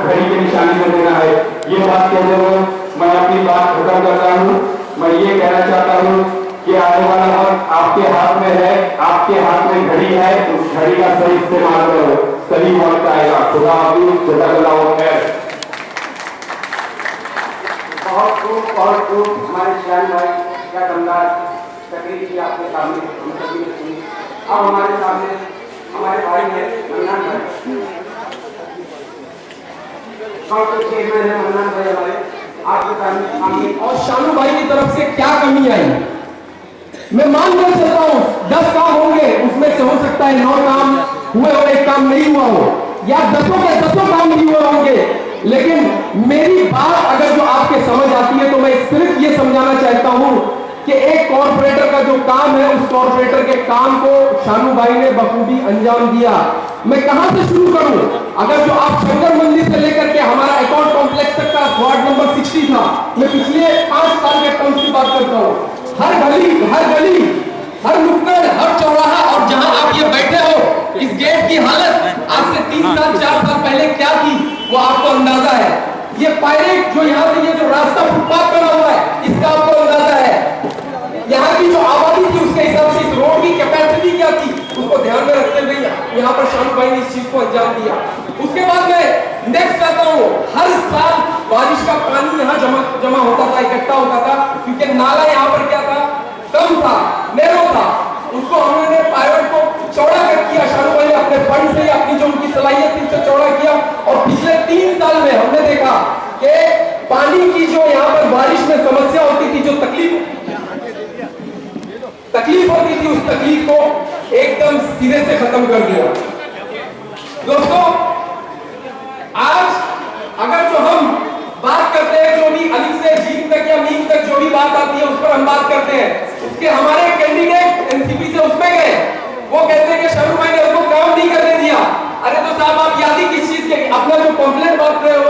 घड़ी की निशानी में देना है। ये बात कहते हुए मैं अपनी बात खत्म करता हूँ। मैं ये कहना चाहता हूँ कि आने वाला वक्त आपके हाथ में है, आपके हाथ में घड़ी है, उस घड़ी का सही इस्तेमाल करो, सही वक्त आएगा। खुदा हाफिज़, जज़ाकल्लाहु खैर। बहुत खूब हमारे शियान भाई क्या दमदार तकरीर की आपके सामने हम सभी ने सुनी। अब हमारे सामने हमारे भाई हैं मन्नान भाई, चेयरमैन है मन्नान भाई हमारे, आपके सामने। और शानू भाई की तरफ से क्या कमी आई, मैं मान कर चलता हूँ 10 काम होंगे, उसमें से हो सकता है 9 काम हुए हो, 1 काम नहीं हुआ हो, या 10 के 10 काम नहीं हुए होंगे। लेकिन मेरी बात अगर जो आपके समझ आती है तो मैं सिर्फ ये समझाना चाहता हूँ कि एक कॉर्पोरेटर का जो काम है, उस कॉर्पोरेटर के काम को शानू भाई ने बखूबी अंजाम दिया। मैं कहां से शुरू करूं? अगर जो आप शंकर मंदिर से लेकर के हमारा अकाउंट कॉम्प्लेक्स तक का वार्ड नंबर 60 था, मैं पिछले 5 साल के टर्म्स की बात करता हूं। हर गली, हर नुक्कड़, हर चौराहा, और जहां आप ये बैठे हो, इस गेट की हालत आज से 3 साल 4 साल पहले क्या थी वो आपको अंदाजा है। ये पायरेट जो यहाँ से ये जो रास्ता फुटपाथ बना हुआ है, इसका आपको अंदाजा है। यहाँ की जो आबादी थी उसके हिसाब से इस रोड की कैपेसिटी क्या थी, उसको ध्यान में रखते हुए यहाँ पर शानू भाई ने इस चीज को अंजाम दिया। उसके बाद मैं नेक्स्ट आता हूँ, हर साल बारिश का पानी यहाँ जमा होता था, इकट्ठा होता था, क्योंकि नाला यहाँ पर क्या था, कम था, नैरो था। उसको हमने पायलट को चौड़ा कर किया, शानू भाई ने अपने फंड से, अपनी जो उनकी सलाहियत थी उसे चौड़ा किया। और पिछले 3 साल में हमने देखा कि पानी की जो यहाँ पर बारिश में समस्या होती थी, जो तकलीफ होती थी, उस तकलीफ को एकदम सिरे से खत्म कर दिया। दोस्तों, आज अगर जो हम बात करते हैं, जो भी अलिफ से जीम तक या मीम तक जो भी बात आती है उस पर हम बात करते हैं, उसके हमारे कैंडिडेट एनसीपी से उसमें गए, वो कहते हैं कि शानू भाई ने उनको काम नहीं करने दिया। अरे तो साहब, आप याद ही किस चीज के, अपना जो पंपलेट बांट रहे हो,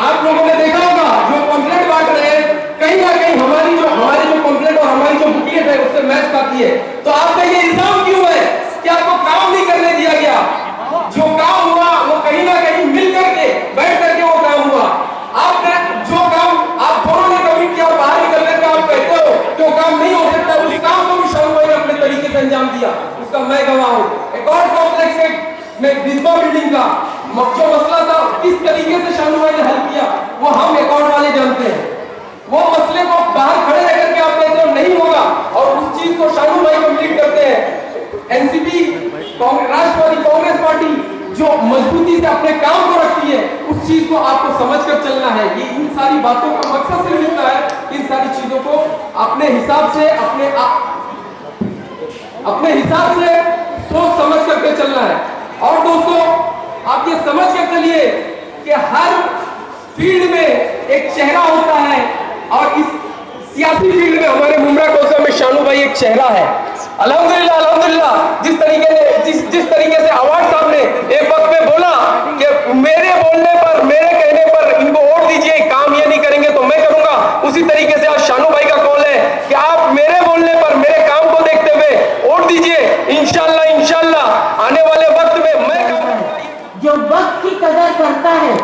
आप लोगों ने देखा होगा जो पंपलेट बांट रहे हैं, कहीं ना कहीं हमारी जो पंपलेट और हमारी जो बुकलेट है उससे मैच खाती है। तो आपका ये इल्जाम क्यों है कि आपको काम नहीं करने दिया गया? जो काम हुआ वो कहीं ना कहीं मिल करके, बैठ करके वो काम हुआ। आपने जो काम आप दोनों ने कमिट किया, बाहर निकल करके आप कहते हो कि वो काम नहीं हो सकता, उस काम को भी शानू भाई ने अपने तरीके से अंजाम दिया, उसका मैं गवाह हूँ। अकाउंट कॉम्प्लेक्स में बिस्मा बिल्डिंग का जो मसला था, किस तरीके से शानू भाई ने हल किया वो हम अकाउंट वाले जानते हैं। वो मसले को बाहर खड़े रह करके आप कहते हो नहीं होगा, और उस चीज को शानू भाई कंप्लीट करते हैं। एनसीपी, राष्ट्रवादी कांग्रेस पार्टी जो मजबूती से अपने काम को रखती है, उस चीज को आपको समझकर चलना है। ये इन सारी बातों का मकसद सिर्फ इतना है, इन सारी चीजों को अपने हिसाब से सोच समझ करके चलना है। और दोस्तों, आप ये समझ कर चलिए कि हर फील्ड में एक चेहरा होता है, और इस सियासी फील्ड में हमारे मुमरा कौसम में शानू भाई एक चेहरा है। अल्हम्दुलिल्लाह, जिस तरीके से अवार्ड साहब ने एक वक्त में बोला कि मेरे बोलने पर, मेरे कहने पर इनको वोट दीजिए, काम ये नहीं करेंगे तो मैं करूंगा, उसी तरीके से आज शानू भाई का कॉल है कि आप मेरे बोलने पर, मेरे काम को देखते हुए वोट दीजिए। इंशाल्लाह आने वाले वक्त में मैं जो वक्त की कदर करता है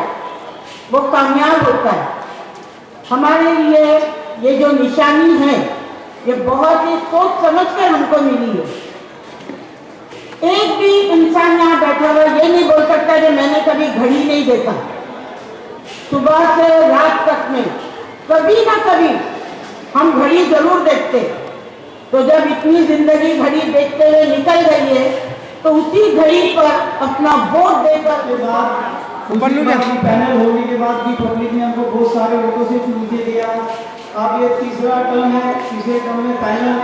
वो कामयाब होता है। हमारे लिए ये जो निशानी है, ये बहुत ही सोच समझ कर हमको मिली है। एक भी इंसान यहाँ बैठा हुआ ये नहीं बोल सकता कि मैंने कभी घड़ी नहीं देखा। सुबह से रात तक में कभी ना कभी हम घड़ी जरूर देखते। तो जब इतनी जिंदगी घड़ी देखते हुए निकल रही है, तो उसी घड़ी पर अपना वोट देकर पैनल होने के बाद भी पब्लिक ने हमको बहुत सारे वोटों से चुन के दिया। अब ये तीसरा टर्म है, तीसरे टर्म में पैनल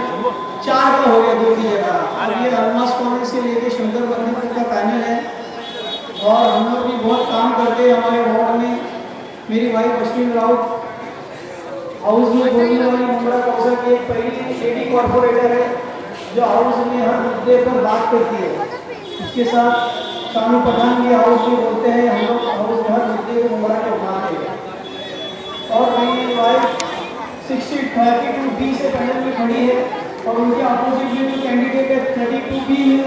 4 का हो गया 2 की जगह। अब ये अलमास कॉलेज से लेके शंकर मंदिर तक का पैनल है, और हम लोग भी बहुत काम करते हैं हमारे वार्ड में। मेरी वाइफ अश्विन राउत हाउस में बोलने वाली मुमरा कौशल की एक पहली लेडी कॉर्पोरेटर है, जो हाउस में हर मुद्दे पर बात करती है। इसके साथ शानू पठान भी हाउस में बोलते हैं, हम लोग हाउस में हर मुद्दे को मुमरा के उठाते हैं। और मेरी वाइफ 32B से पैनल में खड़ी है, और उनके अपोजिट में जो कैंडिडेट है 32B में,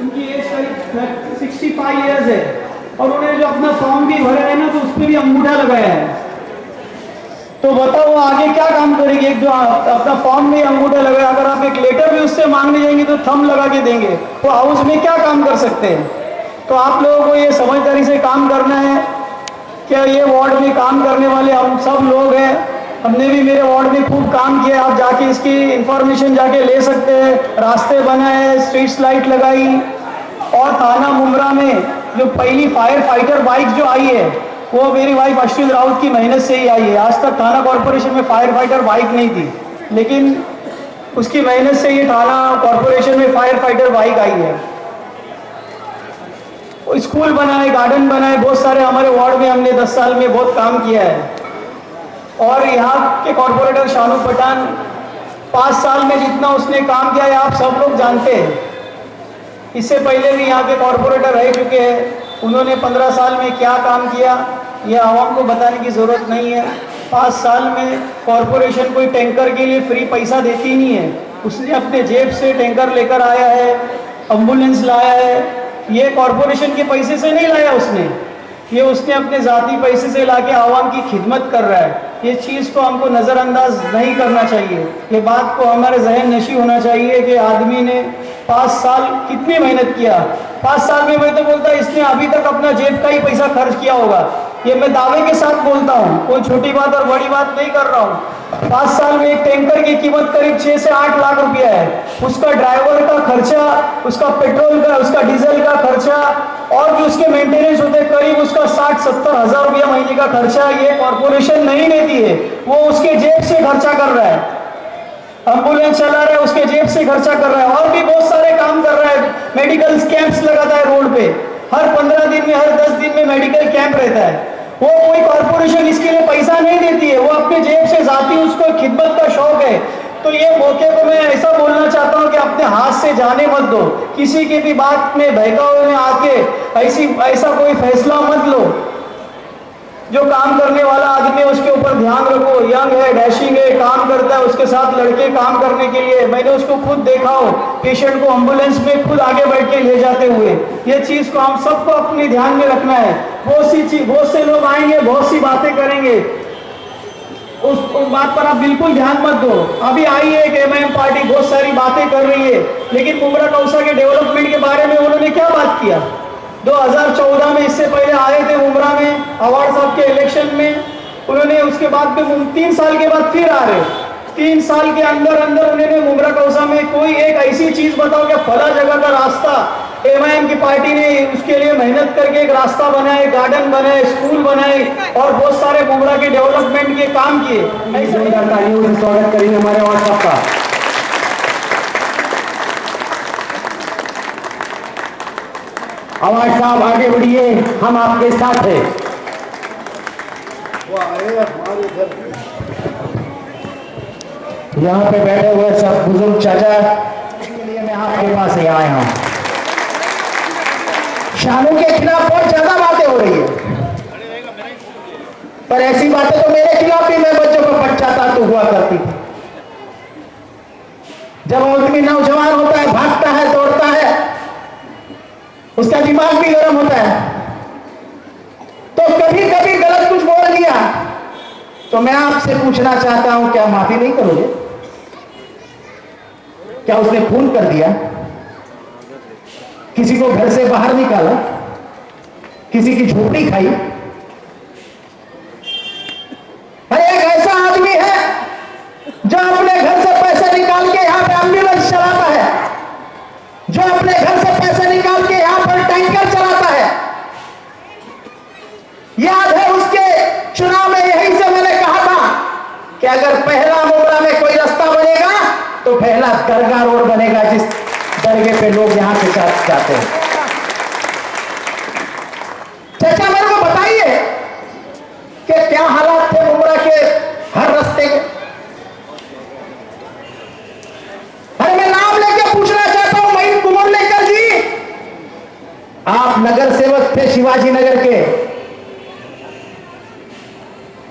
उनकी एज 65 ईयर्स है, और उन्हें जो अपना फॉर्म भी भरा है ना, तो पे भी अंगूठा लगाया है। तो बताओ वो आगे क्या काम करेगी? एक जो अपना फॉर्म में अंगूठा लगाया, अगर आप एक लेटर भी उससे मांगने जाएंगे तो थंब लगा के देंगे, वो हाउस में क्या काम कर सकते हैं? तो आप लोगों को ये समझदारी से काम करना है। क्या ये वार्ड में काम करने वाले हम सब लोग हैं, हमने भी मेरे वार्ड में खूब काम किया। आप जाके इसकी इंफॉर्मेशन जाके ले सकते हैं। रास्ते बनाए, स्ट्रीट लाइट लगाई, और थाना मुमरा में जो पहली फायर फाइटर बाइक जो आई है वो मेरी वाइफ अश्विन राउत की मेहनत से ही आई है। आज तक थाना कॉरपोरेशन में फायर फाइटर बाइक नहीं थी, लेकिन उसकी मेहनत से ये थाना कॉरपोरेशन में फायर फाइटर बाइक आई है। स्कूल बनाए, गार्डन बनाए, बहुत सारे हमारे वार्ड में हमने 10 साल में बहुत काम किया है। और यहाँ के कॉरपोरेटर शानू पठान 5 साल में जितना उसने काम किया है आप सब लोग जानते हैं। इससे पहले भी यहाँ के कॉरपोरेटर रह चुके हैं, उन्होंने 15 साल में क्या काम किया ये आवाम को बताने की ज़रूरत नहीं है। 5 साल में कॉरपोरेशन कोई टैंकर के लिए फ्री पैसा देती नहीं है, उसने अपने जेब से टैंकर लेकर आया है, एम्बुलेंस लाया है। ये कॉरपोरेशन के पैसे से नहीं लाया उसने, ये उसने अपने ज़ाती पैसे से लाके आवाम की खिदमत कर रहा है। ये चीज़ को हमको नज़रअंदाज नहीं करना चाहिए। ये बात को हमारे जहन नशी होना चाहिए कि आदमी ने 5 साल कितनी मेहनत किया। 5 साल में मैं तो बोलता इसने अभी तक अपना जेब का ही पैसा खर्च किया होगा। ये मैं दावे के साथ बोलता हूँ, कोई छोटी बात और बड़ी बात नहीं कर रहा हूँ। 5 साल में एक टैंकर की कीमत करीब 6 से 8 लाख रुपया है। उसका ड्राइवर का खर्चा, उसका पेट्रोल का, उसका डीजल का खर्चा, और जो उसके मेंटेनेंस होते हैं करीब उसका 60-70 हज़ार रुपया महीने का खर्चा ये कॉरपोरेशन नहीं देती है, वो उसके जेब से खर्चा कर रहा है। एम्बुलेंस चला रहा है, उसके जेब से खर्चा कर रहा है, और भी बहुत सारे काम कर रहा है। मेडिकल कैंप्स लगाता है रोड पे, हर 15 दिन में, हर 10 दिन में मेडिकल कैंप रहता है। वो कोई कॉरपोरेशन इसके लिए पैसा नहीं देती है, वो अपने जेब से जाती, उसको खिदमत का शौक है। तो ये मौके को मैं ऐसा बोलना चाहता हूँ कि अपने हाथ से जाने मत दो, किसी की भी बात में बहकावे में आके ऐसा कोई फैसला मत लो। जो काम करने वाला आदमी है उसके ऊपर ध्यान रखो। यंग है, डैशिंग है, काम करता है, उसके साथ लड़के काम करने के लिए, मैंने उसको खुद देखा हो, पेशेंट को एम्बुलेंस में खुद आगे बैठ के ले जाते हुए। ये चीज़ को हम सबको अपने ध्यान में रखना है। बहुत से लोग आएंगे, बहुत सी बातें करेंगे, उस बात पर आप बिल्कुल ध्यान मत दो। अभी आई है कि एमआईएम पार्टी बहुत सारी बातें कर रही है, लेकिन मुमरा कौसा के डेवलपमेंट के बारे में उन्होंने क्या बात किया? 2014 में, इससे पहले आए थे मुमरा में अवार्ड साहब के इलेक्शन में, उन्होंने उसके बाद में 3 साल के बाद फिर आ रहे। 3 साल के अंदर उन्होंने मुमरा कौसा में कोई एक ऐसी चीज बताओ कि फला जगह का रास्ता एमआईएम की पार्टी ने उसके लिए मेहनत करके एक रास्ता बनाए, गार्डन बनाए, स्कूल बनाए, और बहुत सारे मुमरा के डेवलपमेंट के काम किए। स्वागत करेंगे हमारे अवार्ड साहब का। अवार्ड साहब आगे बढ़िए, हम आपके साथ हैं। यहाँ पे बैठे हुए सब बुजुर्ग चाचा, इसके लिए मैं आपके पास ही आया हूँ। शानू के खिलाफ बहुत ज्यादा बातें हो रही है, पर ऐसी बातें तो मेरे खिलाफ भी मैं बच्चों को पछताता तो हुआ करती थी। जब आदमी नौजवान होता है, भागता है, दौड़ता है, उसका दिमाग भी गर्म होता है, तो कभी कभी गलत कुछ बोल दिया तो मैं आपसे पूछना चाहता हूं, क्या माफी नहीं करोगे? क्या उसने खून कर दिया, किसी को घर से बाहर निकाला, किसी की झोपड़ी खाई? अरे एक ऐसा आदमी है जो अपने घर से पैसे निकाल के यहां पे एम्बुलेंस चलाता है, जो अपने घर से पैसे निकाल के यहां पर टैंकर चलाता है। याद है उसके चुनाव में यही से मैंने कहा था कि अगर पहला मुमरा में कोई रास्ता बनेगा तो पहला दरगाह रोड बनेगा, जिस दरगाह पे लोग यहां से जाते हैं। चाचा मेरे को बताइए कि क्या हालात थे मुमरा के हर रास्ते के? अरे मैं नाम लेके पूछना चाहता हूं, महीन कुमरलेकर जी, आप नगर सेवक थे शिवाजी नगर के।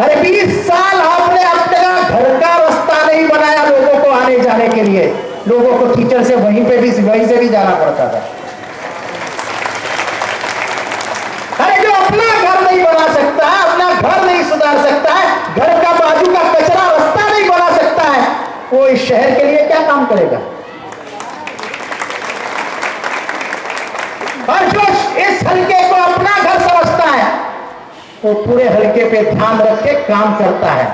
अरे 20 साल आपने अपने घर का रास्ता नहीं बनाया लोगों को आने जाने के लिए। लोगों को कीचड़ से वहीं से भी जाना पड़ता था। अरे जो अपना घर नहीं बना सकता, अपना कचरा रास्ता नहीं बना सकता है, वो इस शहर के लिए क्या काम करेगा? और जो इस हल्के को अपना घर समझता है, वो पूरे हल्के पे ध्यान रख के काम करता है।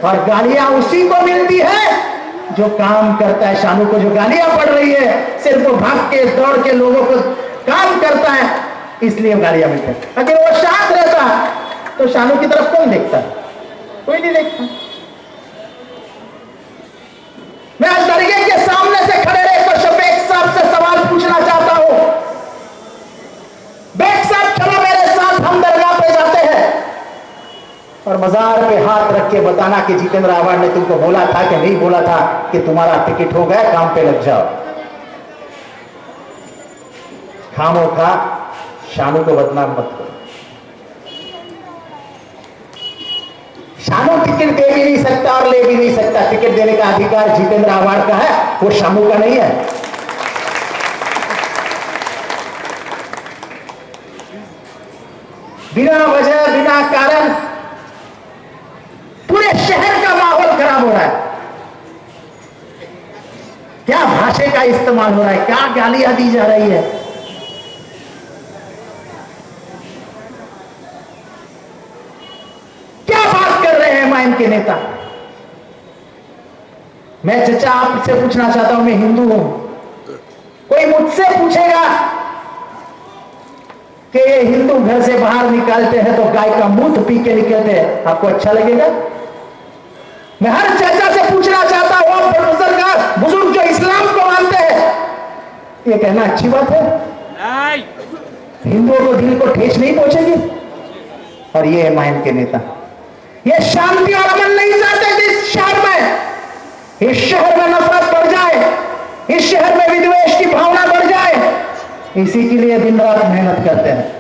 और गालियां उसी को मिलती है जो काम करता है। शानू को जो गालियां पड़ रही है, सिर्फ वो भाग के दौड़ के लोगों को काम करता है, इसलिए गालियां मिलती है। अगर वो शांत रहता तो शानू की तरफ कौन देखता? कोई नहीं देखता। मैं आज दरगाह के सामने से खड़े रहकर शफीक साहब से सवाल पूछना चाहता हूं। बेग साहब चलो मेरे साथ, हम दरगाह पे जाते हैं, और मजार पे हाथ रख के बताना कि जितेंद्र आवाड ने तुमको बोला था कि नहीं बोला था कि तुम्हारा टिकट हो गया, काम पे लग जाओ। खामो खा शानू को बदनाम मत करो। शानू टिकट दे भी नहीं सकता और ले भी नहीं सकता। टिकट देने का अधिकार जितेंद्र आवाड का है, वो शानू का नहीं है। बिना वजह बिना कारण पूरे शहर का माहौल खराब हो रहा है। क्या भाषा का इस्तेमाल हो रहा है, क्या गालियां दी जा रही है। क्या बात कर रहे हैं माइन के नेता। मैं चचा आपसे पूछना चाहता हूं, मैं हिंदू हूं, कोई मुझसे पूछेगा कि ये हिंदू घर से बाहर निकालते हैं तो गाय का मूत्र पी के निकलते हैं, आपको अच्छा लगेगा? मैं हर चर्चा से पूछना चाहता हूं, बुजुर्ग जो इस्लाम को मानते हैं, ये कहना अच्छी बात है? हिंदुओं को दिल को ठेस नहीं पहुंचेगी? और ये है माइन के नेता, ये शांति और अमन नहीं चाहते कि इस शहर में नफरत बढ़ जाए, इस शहर में विद्वेष की भावना बढ़ जाए। इसी के लिए दिन रात मेहनत करते हैं।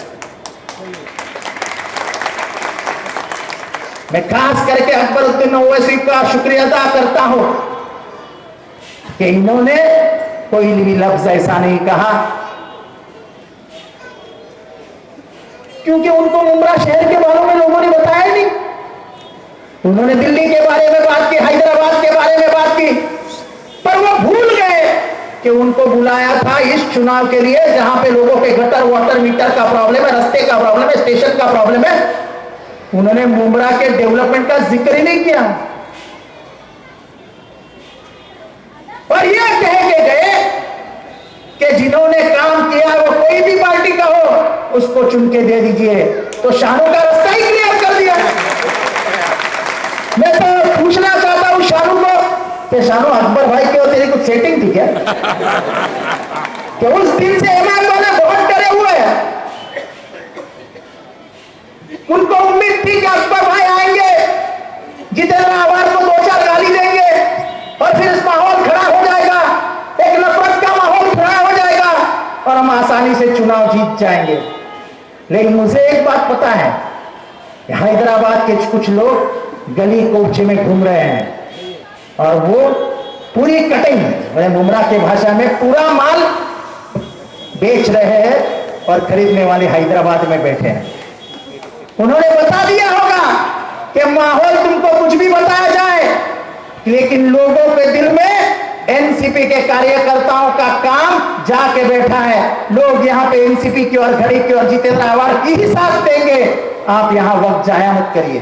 मैं खास करके अकबरुद्दीन ओवैसी का शुक्रिया अदा करता हूं कि इन्होंने कोई भी लफ्ज ऐसा नहीं कहा, क्योंकि उनको मुंब्रा शहर के बारे में लोगों ने बताया नहीं। उन्होंने दिल्ली के बारे में बात की, हैदराबाद के बारे में बात की, पर वो भूल गए कि उनको बुलाया था इस चुनाव के लिए जहां पे लोगों के गटर वाटर मीटर का प्रॉब्लम है, रास्ते का प्रॉब्लम है, स्टेशन का प्रॉब्लम है। उन्होंने मुंब्रा के डेवलपमेंट का जिक्र ही नहीं किया, और ये कह के गए कि जिन्होंने काम किया वो कोई भी पार्टी का हो, उसको चुन के दे दीजिए। तो शानू का रास्ता ही क्लियर कर दिया। मैं तो पूछना चाहता हूं शानू को कि शानू, अकबर भाई के तेरी कुछ सेटिंग थी क्या? कि उस दिन से इमाम वाले बहुत डरे हुए हैं। उनको उम्मीद थी कि अकबर भाई आएंगे, जितेंद्र आवाड को 2-4 गाली देंगे और फिर इस माहौल खड़ा हो जाएगा, एक नफरत का माहौल खड़ा हो जाएगा और हम आसानी से चुनाव जीत जाएंगे। लेकिन मुझे एक बात पता है, हैदराबाद के कुछ लोग गली कोचे में घूम रहे हैं और वो पूरी कटिंग, मुंब्रा के भाषा में पूरा माल बेच रहे हैं और खरीदने वाले हैदराबाद में बैठे हैं। उन्होंने बता दिया होगा कि माहौल तुमको कुछ भी बताया जाए, लेकिन लोगों के दिल में एनसीपी के कार्यकर्ताओं का काम जाके बैठा है। लोग यहाँ पे एनसीपी की और घड़ी की और जितेंद्र आवाड की ही साथ देंगे। आप यहाँ वक्त जाया मत करिए।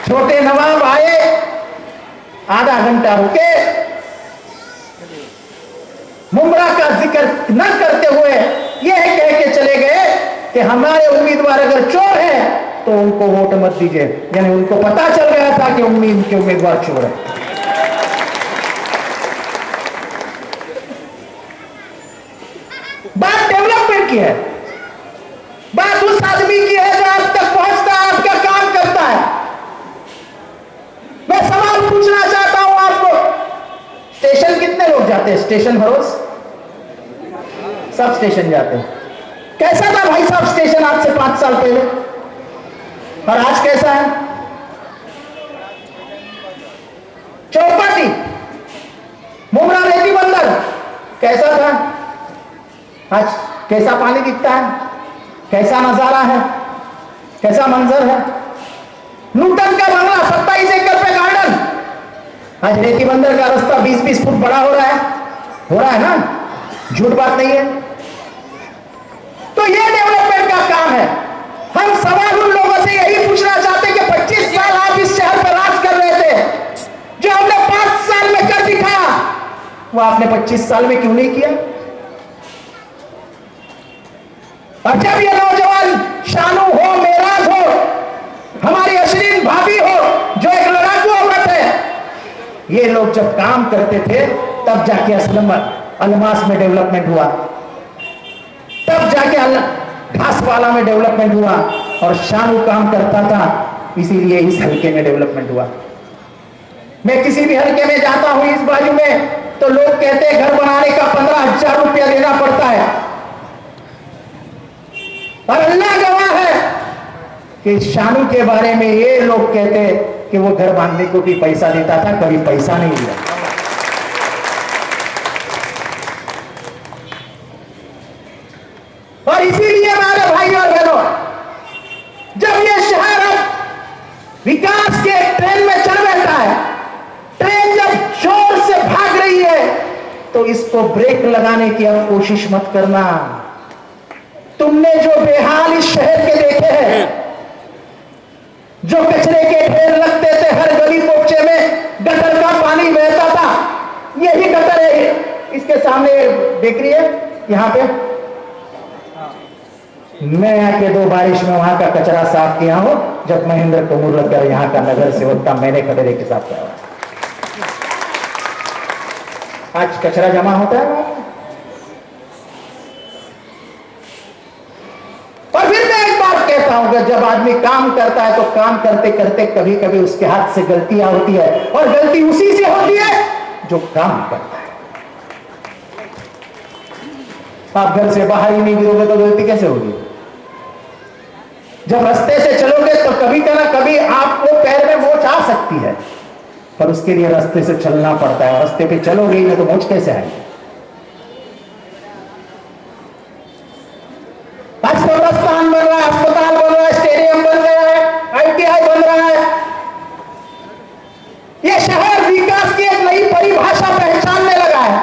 छोटे नवाब आए, आधा घंटा रुके, मुंब्रा का जिक्र न करते हुए यह कह के चले गए कि हमारे उम्मीदवार अगर चोर है तो उनको वोट मत दीजिए। यानी उनको पता चल गया था कि उनके उम्मीदवार चोर है। बात डेवलपमेंट की है, बात उस आदमी की है जो आप तक पहुंचता है, आपका काम करता है। मैं सवाल पूछना चाहता हूं आपको, स्टेशन कितने लोग जाते हैं? स्टेशन हर रोज सब स्टेशन जाते हैं। कैसा था भाई साहब स्टेशन आज से 5 साल पहले, और आज कैसा है? चौपाटी, मुंब्रा रेती बंदर कैसा था? आज कैसा पानी दिखता है, कैसा नजारा है, कैसा मंजर है? नूतन का बंगला 27 एकड़ पे गार्डन। आज रेती बंदर का रास्ता 20-20 फुट बड़ा हो रहा है ना, झूठ बात नहीं है। तो ये डेवलपमेंट का काम है। हम सवाल उन लोगों से यही पूछना चाहते कि 25 साल आप इस शहर पर राज कर रहे थे, जो हमने 5 साल में कर दिखाया वो आपने 25 साल में क्यों नहीं किया? और जब ये नौजवान शानू हो, मेराज हो, हमारी अशरीन भाभी हो जो एक लड़ाकू औरत है, ये लोग जब काम करते थे तब जाके असलम अलमास में डेवलपमेंट हुआ, तब जाके घासवाला में डेवलपमेंट हुआ, और शानू काम करता था इसीलिए इस हल्के में डेवलपमेंट हुआ। मैं किसी भी हल्के में जाता हूं इस बाजू में तो लोग कहते हैं घर बनाने का 15,000 रुपया देना पड़ता है, और अल्लाह गवाह है कि शानू के बारे में ये लोग कहते हैं कि वो घर बांधने को भी पैसा देता था, कभी पैसा नहीं दिया। और इसीलिए हमारे भाई और बहनों, जब ये शहर अब विकास के ट्रेन में चढ़ बैठा है, ट्रेन जब जोर से भाग रही है, तो इसको ब्रेक लगाने की अब कोशिश मत करना। तुमने जो बेहाल इस शहर के देखे हैं, जो कचरे के ढेर लगते थे हर गली पोपचे में, गटर का पानी बहता था, यही गटर है इसके सामने देख रही है यहां पे। मैं आके 2 बारिश में वहां का कचरा साफ किया हूं, जब महेंद्र कुमुरकर यहां का नगर सेवक था, मैंने खतरे के साथ किया। आज कचरा जमा होता है। और फिर मैं एक बात कहता हूं कि जब आदमी काम करता है तो काम करते करते कभी कभी उसके हाथ से गलतियां होती है, और गलती उसी से होती है जो काम करता है। आप घर से बाहर ही नहीं गिरोगे तो गलती कैसे होगी? जब रास्ते से चलोगे तो कभी ना कभी आपको पैर में मोच आ सकती है, पर उसके लिए रास्ते से चलना पड़ता है। रास्ते पे चलोगे ही नहीं तो मोच कैसे आएगी? आज कब्रिस्तान बन रहा है, अस्पताल बन रहा है, स्टेडियम बन गया है, ITI बन रहा है। यह शहर विकास की एक नई परिभाषा पहचानने लगा है।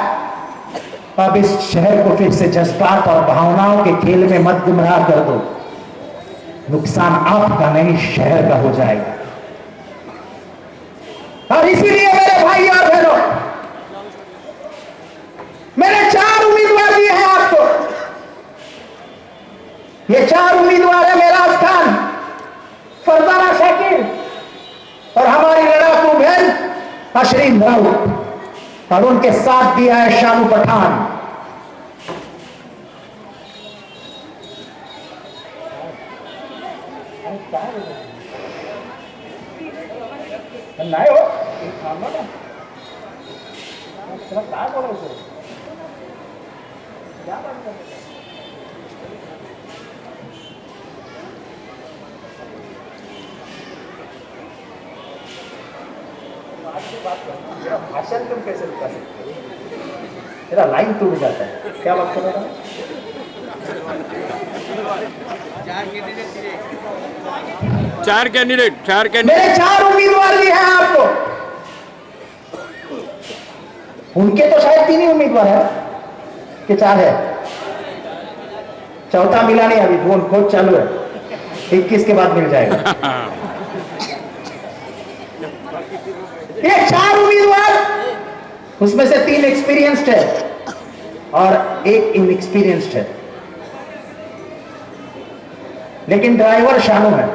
अब इस शहर को फिर से जज्बात और भावनाओं के खेल में मत गुमराह कर दो, नुकसान आपका नहीं शहर का हो जाएगा। और इसीलिए मेरे भाई और बहनों, मैंने 4 उम्मीदवार दिए हैं आपको। ये 4 उम्मीदवार है मेराज खान, फरजाना शाकिर और हमारी लड़ाकू बहन अशरीन राउत, और उनके साथ दिया है शानू पठान। नहीं हो भाषण तुम कैसे रुका सकते हो? मेरा लाइन टूट जाता है। क्या बात कर रहा है? 4 कैंडिडेट मेरे 4 उम्मीदवार भी हैं आपको। उनके तो शायद 3 ही उम्मीदवार है कि 4 है, चौथा मिला नहीं, अभी ढूंढ खोज चालू है, 21 के बाद मिल जाएगा। ये 4 उम्मीदवार, उसमें से 3 एक्सपीरियंस्ड है और 1 इनएक्सपीरियंस्ड है, लेकिन ड्राइवर शानू है,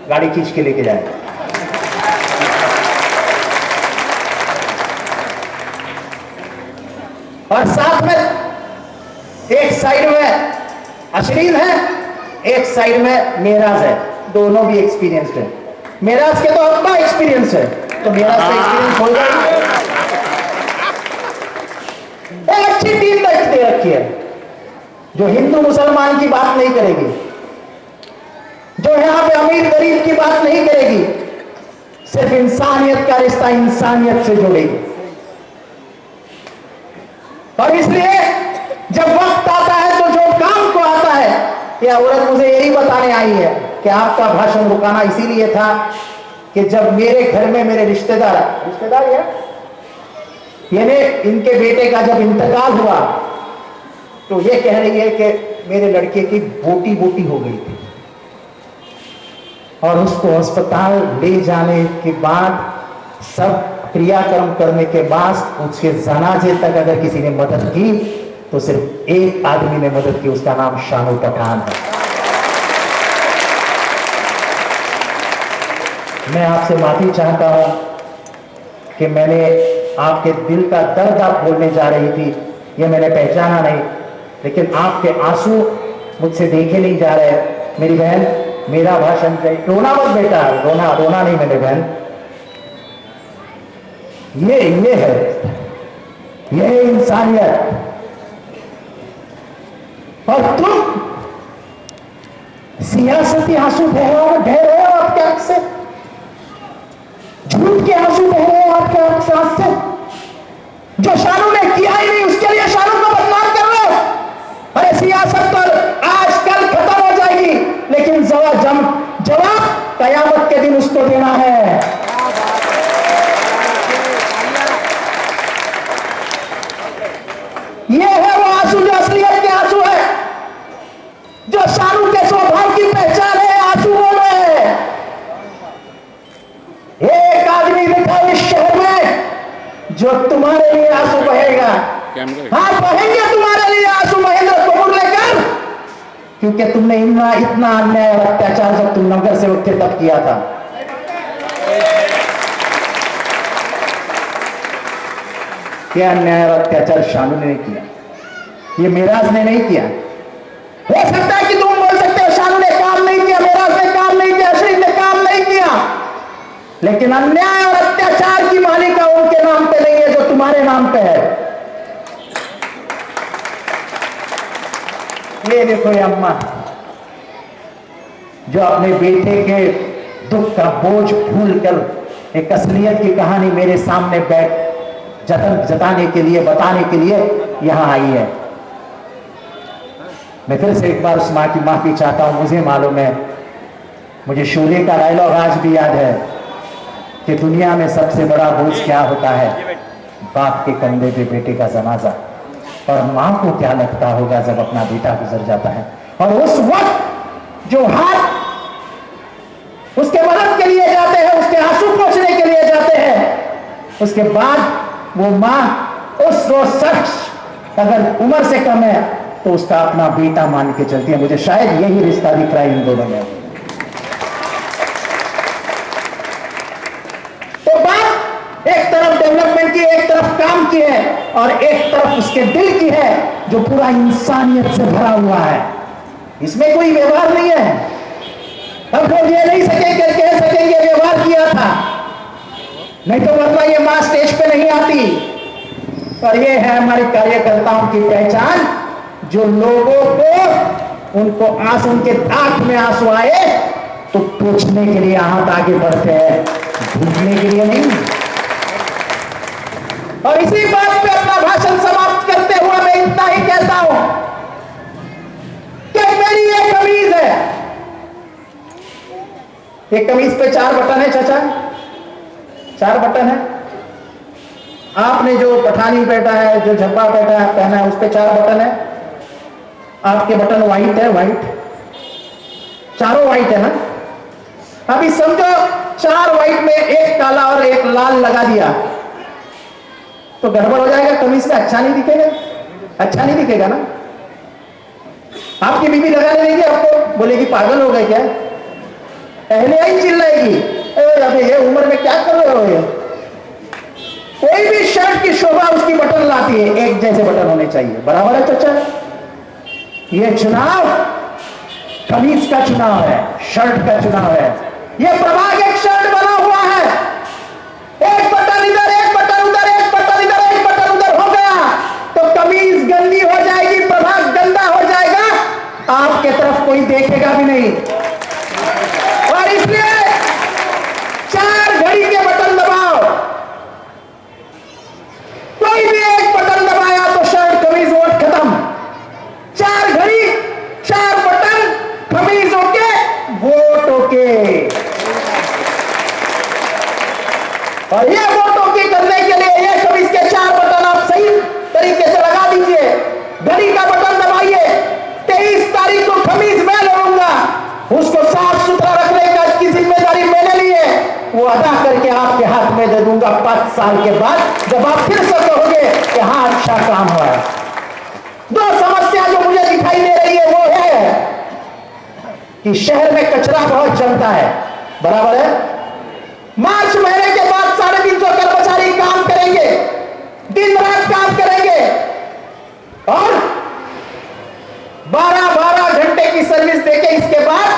गाड़ी खींच के लेके जाएगा। और साथ में एक साइड में अशरीन है, एक साइड में मेराज है, दोनों भी एक्सपीरियंस्ड है। मेराज के तो अपना एक्सपीरियंस है, तो मेराज का एक्सपीरियंस हो जाएगा। एक अच्छी टीम दे रखी है जो हिंदू मुसलमान की बात नहीं करेगी, जो यहां पे अमीर गरीब की बात नहीं करेगी, सिर्फ इंसानियत का रिश्ता इंसानियत से जोड़ेगी। और इसलिए जब वक्त आता है तो जो काम को आता है, यह औरत मुझे यही बताने आई है कि आपका भाषण रुकाना इसीलिए था कि जब मेरे घर में मेरे रिश्तेदार है यानी इनके बेटे का जब इंतकाल हुआ तो ये कह रही है कि मेरे लड़के की बोटी बोटी हो गई थी और उसको अस्पताल ले जाने के बाद सब क्रियाक्रम करने के बाद उसके जनाजे तक अगर किसी ने मदद की तो सिर्फ एक आदमी ने मदद की, उसका नाम शानू पठान है। मैं आपसे माफी चाहता हूं कि मैंने आपके दिल का दर्द आप बोलने जा रही थी, यह मैंने पहचाना नहीं, लेकिन आपके आंसू मुझसे देखे नहीं जा रहे। मेरी बहन, मेरा भाषण रोना मत बेटा, रोना नहीं मेरे बहन, ये है, ये है इंसानियत। और तुम सियासती आंसू बह रहे हो आपके आंख से, झूठ के आंसू बह रहे हो आपके आंख से। जो शानू ने किया ही नहीं उसके लिए शानू को बदनाम कर रहे हो। अरे सियासत तो आजकल खत्म हो जाएगी, लेकिन जवाब कयामत के दिन उसको देना है। ये है वो आंसू जो असलियत के आंसू है, जो शानू के स्वभाव की पहचान है। आंसू बोल रहे हैं। एक आदमी दिखा इस शहर में जो तुम्हारे लिए आंसू बहेगा। हाँ, बहेंगे तुम्हारे लिए आंसू, महेंद्र कपूर लेकर, क्योंकि तुमने इतना अन्याय और अत्याचार जब तुम नगर से उठे तब किया था। क्या अन्याय और अत्याचार शानू ने नहीं किया, ये मेराज ने नहीं किया। हो सकता है कि तुम बोल सकते हो शानू ने काम नहीं किया, मेराज ने काम नहीं किया, शरीफ ने काम नहीं किया, लेकिन अन्याय और अत्याचार की मालिका उनके नाम पे नहीं है जो तुम्हारे नाम पे है। ये देखो ये अम्मा जो अपने बेटे के दुख का बोझ भूलकर एक असलियत की कहानी मेरे सामने बैठ जताने के लिए, बताने के लिए यहां आई है। मैं फिर से एक बार उस मां की माफी चाहता हूं। मुझे मालूम है, मुझे शोले का डायलॉग आज भी याद है कि दुनिया में सबसे बड़ा बोझ क्या होता है, बाप के कंधे पे बेटे का जनाजा। और मां को क्या लगता होगा जब अपना बेटा गुजर जाता है, और उस वक्त जो हाथ उसके मदद के लिए जाते हैं, उसके आंसू पोंछने के लिए जाते हैं, उसके बाद वो मां उस शख्स अगर उम्र से कम है तो उसका अपना बेटा मान के चलती है। मुझे शायद यही रिश्ता दिख रहा है इन दोनों में। तो बात एक तरफ डेवलपमेंट की, एक तरफ काम की है, और एक तरफ उसके दिल की है जो पूरा इंसानियत से भरा हुआ है। इसमें कोई व्यवहार नहीं है। अब लोग ये नहीं सकेंगे, कह सकेंगे व्यवहार किया था, नहीं तो वरना ये मां स्टेज पे नहीं आती। पर ये है हमारे कार्यकर्ताओं की पहचान, जो लोगों को उनको आंसू, उनके आंख में आंसू आए तो पूछने के लिए हाथ आगे बढ़ते हैं, ढूंढने के लिए नहीं। और इसी बात पे अपना भाषण समाप्त करते हुए मैं इतना ही कहता हूं कि मेरी ये कमीज है, ये कमीज पे 4 बटन है चाचा, 4 बटन है। आपने जो पठानी पहना है, जो झब्बा पहना है, उस पे 4 बटन है। आपके बटन व्हाइट है, व्हाइट, चारों व्हाइट है ना। अभी समझो 4 व्हाइट में एक काला और एक लाल लगा दिया तो गड़बड़ हो जाएगा, कमीज में अच्छा नहीं दिखेगा, अच्छा नहीं दिखेगा ना। आपकी बीवी लगाने देंगे आपको, बोलेगी पागल हो गए क्या, पहले ही चिल्लाएगी, अबे ये उम्र में क्या कर रहे हो ये। कोई भी शर्ट की शोभा उसकी बटन लाती है, एक जैसे बटन होने चाहिए, बराबर है चाचा। ये चुनाव कमीज का चुनाव है, शर्ट का चुनाव है। ये प्रभाग एक शर्ट बना हुआ है, एक बटन इधर, एक बटन उधर, एक बटन इधर, एक बटन उधर हो गया तो कमीज गंदी हो जाएगी, प्रभाग गंदा हो जाएगा, आपके तरफ कोई देखेगा भी नहीं। और इसलिए 4 घड़ी के बटन दबाओ, कोई भी एक बटन दबाया तो शर्ट कमीज वोट खत्म। 4 घड़ी, 4 बटन, कमीज ओके, वोट ओके। दूंगा 5 साल के बाद, जब आप फिर से कहोगे कि हाँ अच्छा काम हुआ है। 2 समस्या जो मुझे दिखाई दे रही है वो है कि शहर में कचरा बहुत जमता है, बराबर है। मार्च महीने के बाद 350 कर्मचारी काम करेंगे, दिन रात काम करेंगे और 12-12 घंटे की सर्विस देके इसके बाद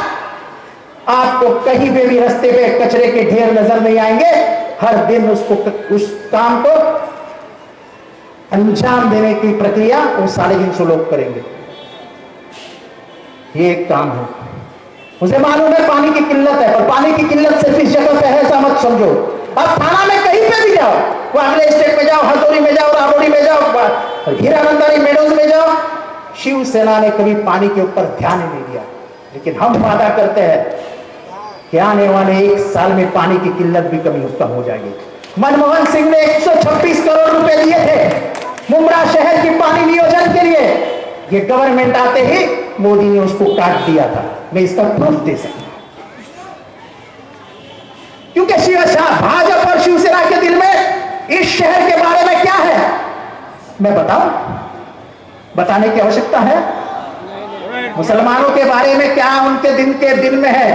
आपको कहीं भी रास्ते पे कचरे के ढेर नजर नहीं आएंगे। हर दिन उस काम को अंजाम देने की प्रक्रिया वो 350 लोग करेंगे। ये एक काम है। मुझे मालूम है पानी की किल्लत है, पर पानी की किल्लत सिर्फ इस जगह पे है ऐसा मत समझो। अब थाना में कहीं पे भी जाओ, वो अगले स्टेट में जाओ, हथौड़ी में जाओ, राबोड़ी में जाओ, हीरानंदानी मेडोज में जाओ, शिवसेना ने कभी पानी के ऊपर ध्यान ही नहीं दिया। लेकिन हम वादा करते हैं कि आने वाले 1 साल में पानी की किल्लत भी कम हो जाएगी। मनमोहन सिंह ने 126 करोड़ रुपए दिए थे मुंब्रा शहर की पानी नियोजन के लिए। ये गवर्नमेंट आते ही मोदी ने उसको काट दिया था। मैं इसका प्रूफ दे सकता हूं, क्योंकि भाजपा और शिवसेना के दिल में इस शहर के बारे में क्या है मैं बताऊं, बताने की आवश्यकता है। मुसलमानों के बारे में क्या उनके दिल में है,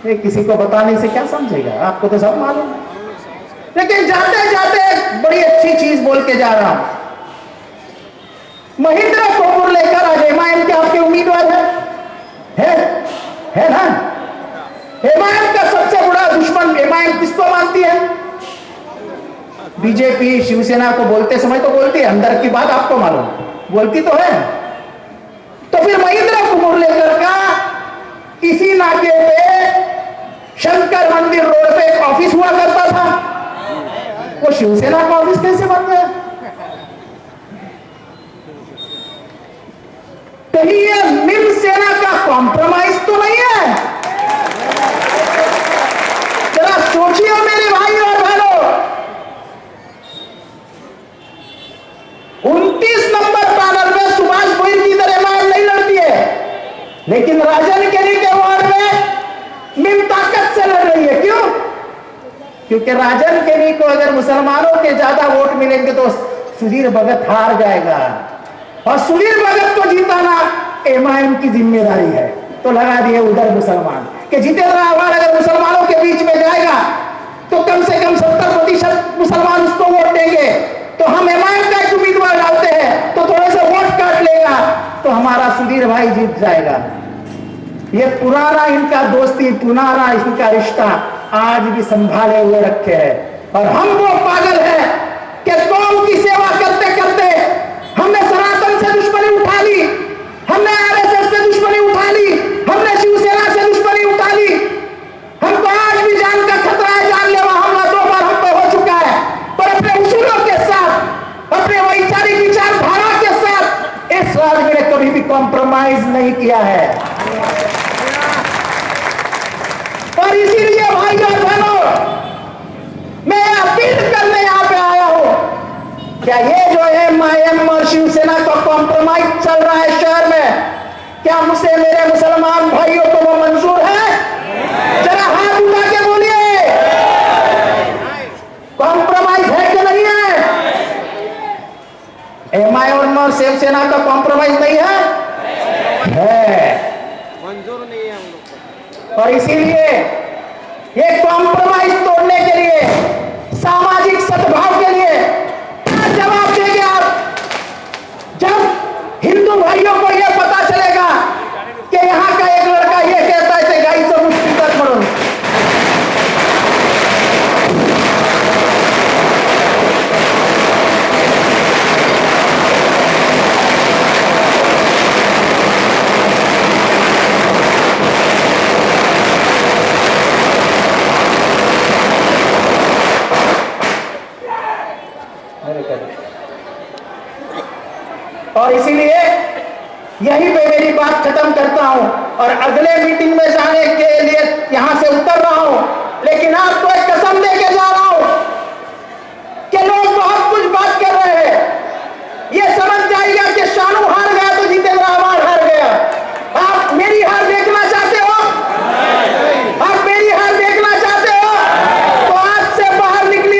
ये किसी को बताने से क्या समझेगा, आपको तो सब मालूम है। लेकिन जाते जाते बड़ी अच्छी चीज बोल के जा रहा हूं। महिंद्रा कोपुर लेकर आज एमआईएम के आपके उम्मीदवार है ना। एमआईएम का सबसे बड़ा दुश्मन एमआईएम किसको मानती है? बीजेपी शिवसेना को बोलते समय तो बोलती है, अंदर की बात आपको मालूम, बोलती तो है। तो फिर महिंद्रा कोपुर लेकर का इसी नाके पे शंकर मंदिर रोड पे एक ऑफिस हुआ करता था, वो शिवसेना का ऑफिस कैसे बन गया? कहीं ये निम सेना का कॉम्प्रोमाइज तो नहीं है? जरा सोचिए मेरे भाई और बहनों, 29 नंबर पैनल में सुभाष गोयल की तरह एमआईएम नहीं लड़ती है, लेकिन राजन केरी के वार्ड में निम ताकत से लड़ रही है। क्यों? क्योंकि राजन केरी को अगर मुसलमानों के ज्यादा वोट मिलेंगे तो सुधीर भगत हार जाएगा, और सुधीर भगत को जिताना एमआईएम की जिम्मेदारी है। तो लगा दिए उधर मुसलमान कि जितेंद्र आव्हाड अगर मुसलमानों के बीच में जाएगा तो कम से कम 70% मुसलमान उसको वोट देंगे। तो हम एमआईएम का एक उम्मीदवार डालते हैं तो थोड़े से वोट काट लेगा तो हमारा सुधीर भाई जीत जाएगा। ये पुराना इनका दोस्ती, पुराना इनका रिश्ता आज भी संभाले हुए रखे हैं। और हम वो पागल हैं कि कौम की सेवा करते करते हमने सनातन से दुश्मनी उठा ली, हमने आरएसएस से दुश्मनी उठा ली, हमने शिवसेना से दुश्मनी उठा ली। हमको आज भी जान का खतरा है, जानलेवा हमला 2 बार हम पे हो चुका है, पर अपने उसूलों के साथ, अपने वैचारिक विचारधारा के साथ इस आदमी ने कभी भी कॉम्प्रोमाइज नहीं किया है। और इसीलिए भाई और बहनों, मैं अपील करने यहां पे आया हूं, क्या ये जो है एमआईएम और शिवसेना का कॉम्प्रोमाइज चल रहा है शहर में, क्या मुझसे मेरे मुसलमान भाइयों को वो मंजूर है? जरा हाथ उठा के बोलिए, कॉम्प्रोमाइज है कि नहीं है? एमआईएम और शिवसेना का कॉम्प्रोमाइज नहीं है, मंजूर नहीं है हम लोग। और इसीलिए ये कॉम्प्रोमाइज तोड़ने के लिए, सामाजिक सद्भाव के लिए क्या जवाब देंगे आप जब हिंदू भाइयों को यह पता चलेगा कि यहां का एक लड़का यह कहता है कि गायचं मुष्टिकर म्हणून? और इसीलिए यही पे मेरी बात खत्म करता हूं और अगले मीटिंग में जाने के लिए यहां से उतर रहा हूं। लेकिन आपको एक कसम दे के जा रहा हूं कि लोग बहुत कुछ बात कर रहे हैं, ये समझ जाइएगा कि शानू हार गया तो जितेंद्र आव्हाड हार गया। आप मेरी हार देखना चाहते हो? आप मेरी हार देखना चाहते हो तो आज से बाहर निकलिए।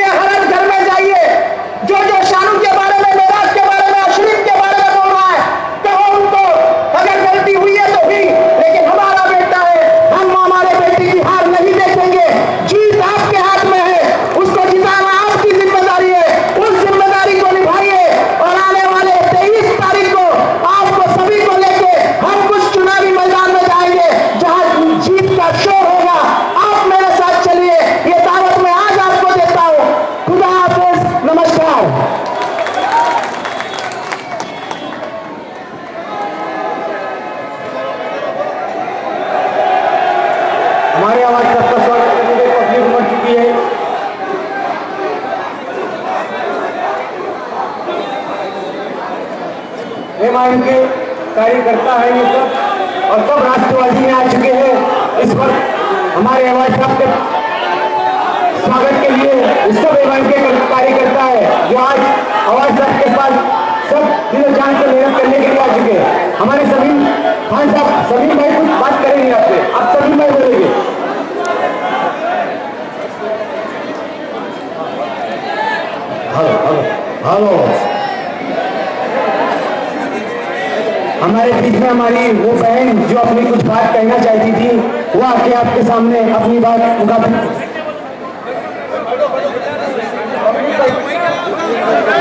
एवं के कार्यकर्ता है ये सब, और सब राष्ट्रवादी में आ चुके हैं। इस वक्त हमारे आवाज साहब के स्वागत के लिए सब एवं के कार्यकर्ता है जो आज आवाज साहब के पास सब दिलो जान से मेहनत करने के लिए आ चुके हैं। हमारे सभी खान साहब, सभी भाई कुछ बात करेंगे आपसे, आप सभी भाई बोलेंगे। हेलो, हमारे बीच में हमारी वो बहन जो अपनी कुछ बात कहना चाहती थी, वो आके आपके सामने अपनी बात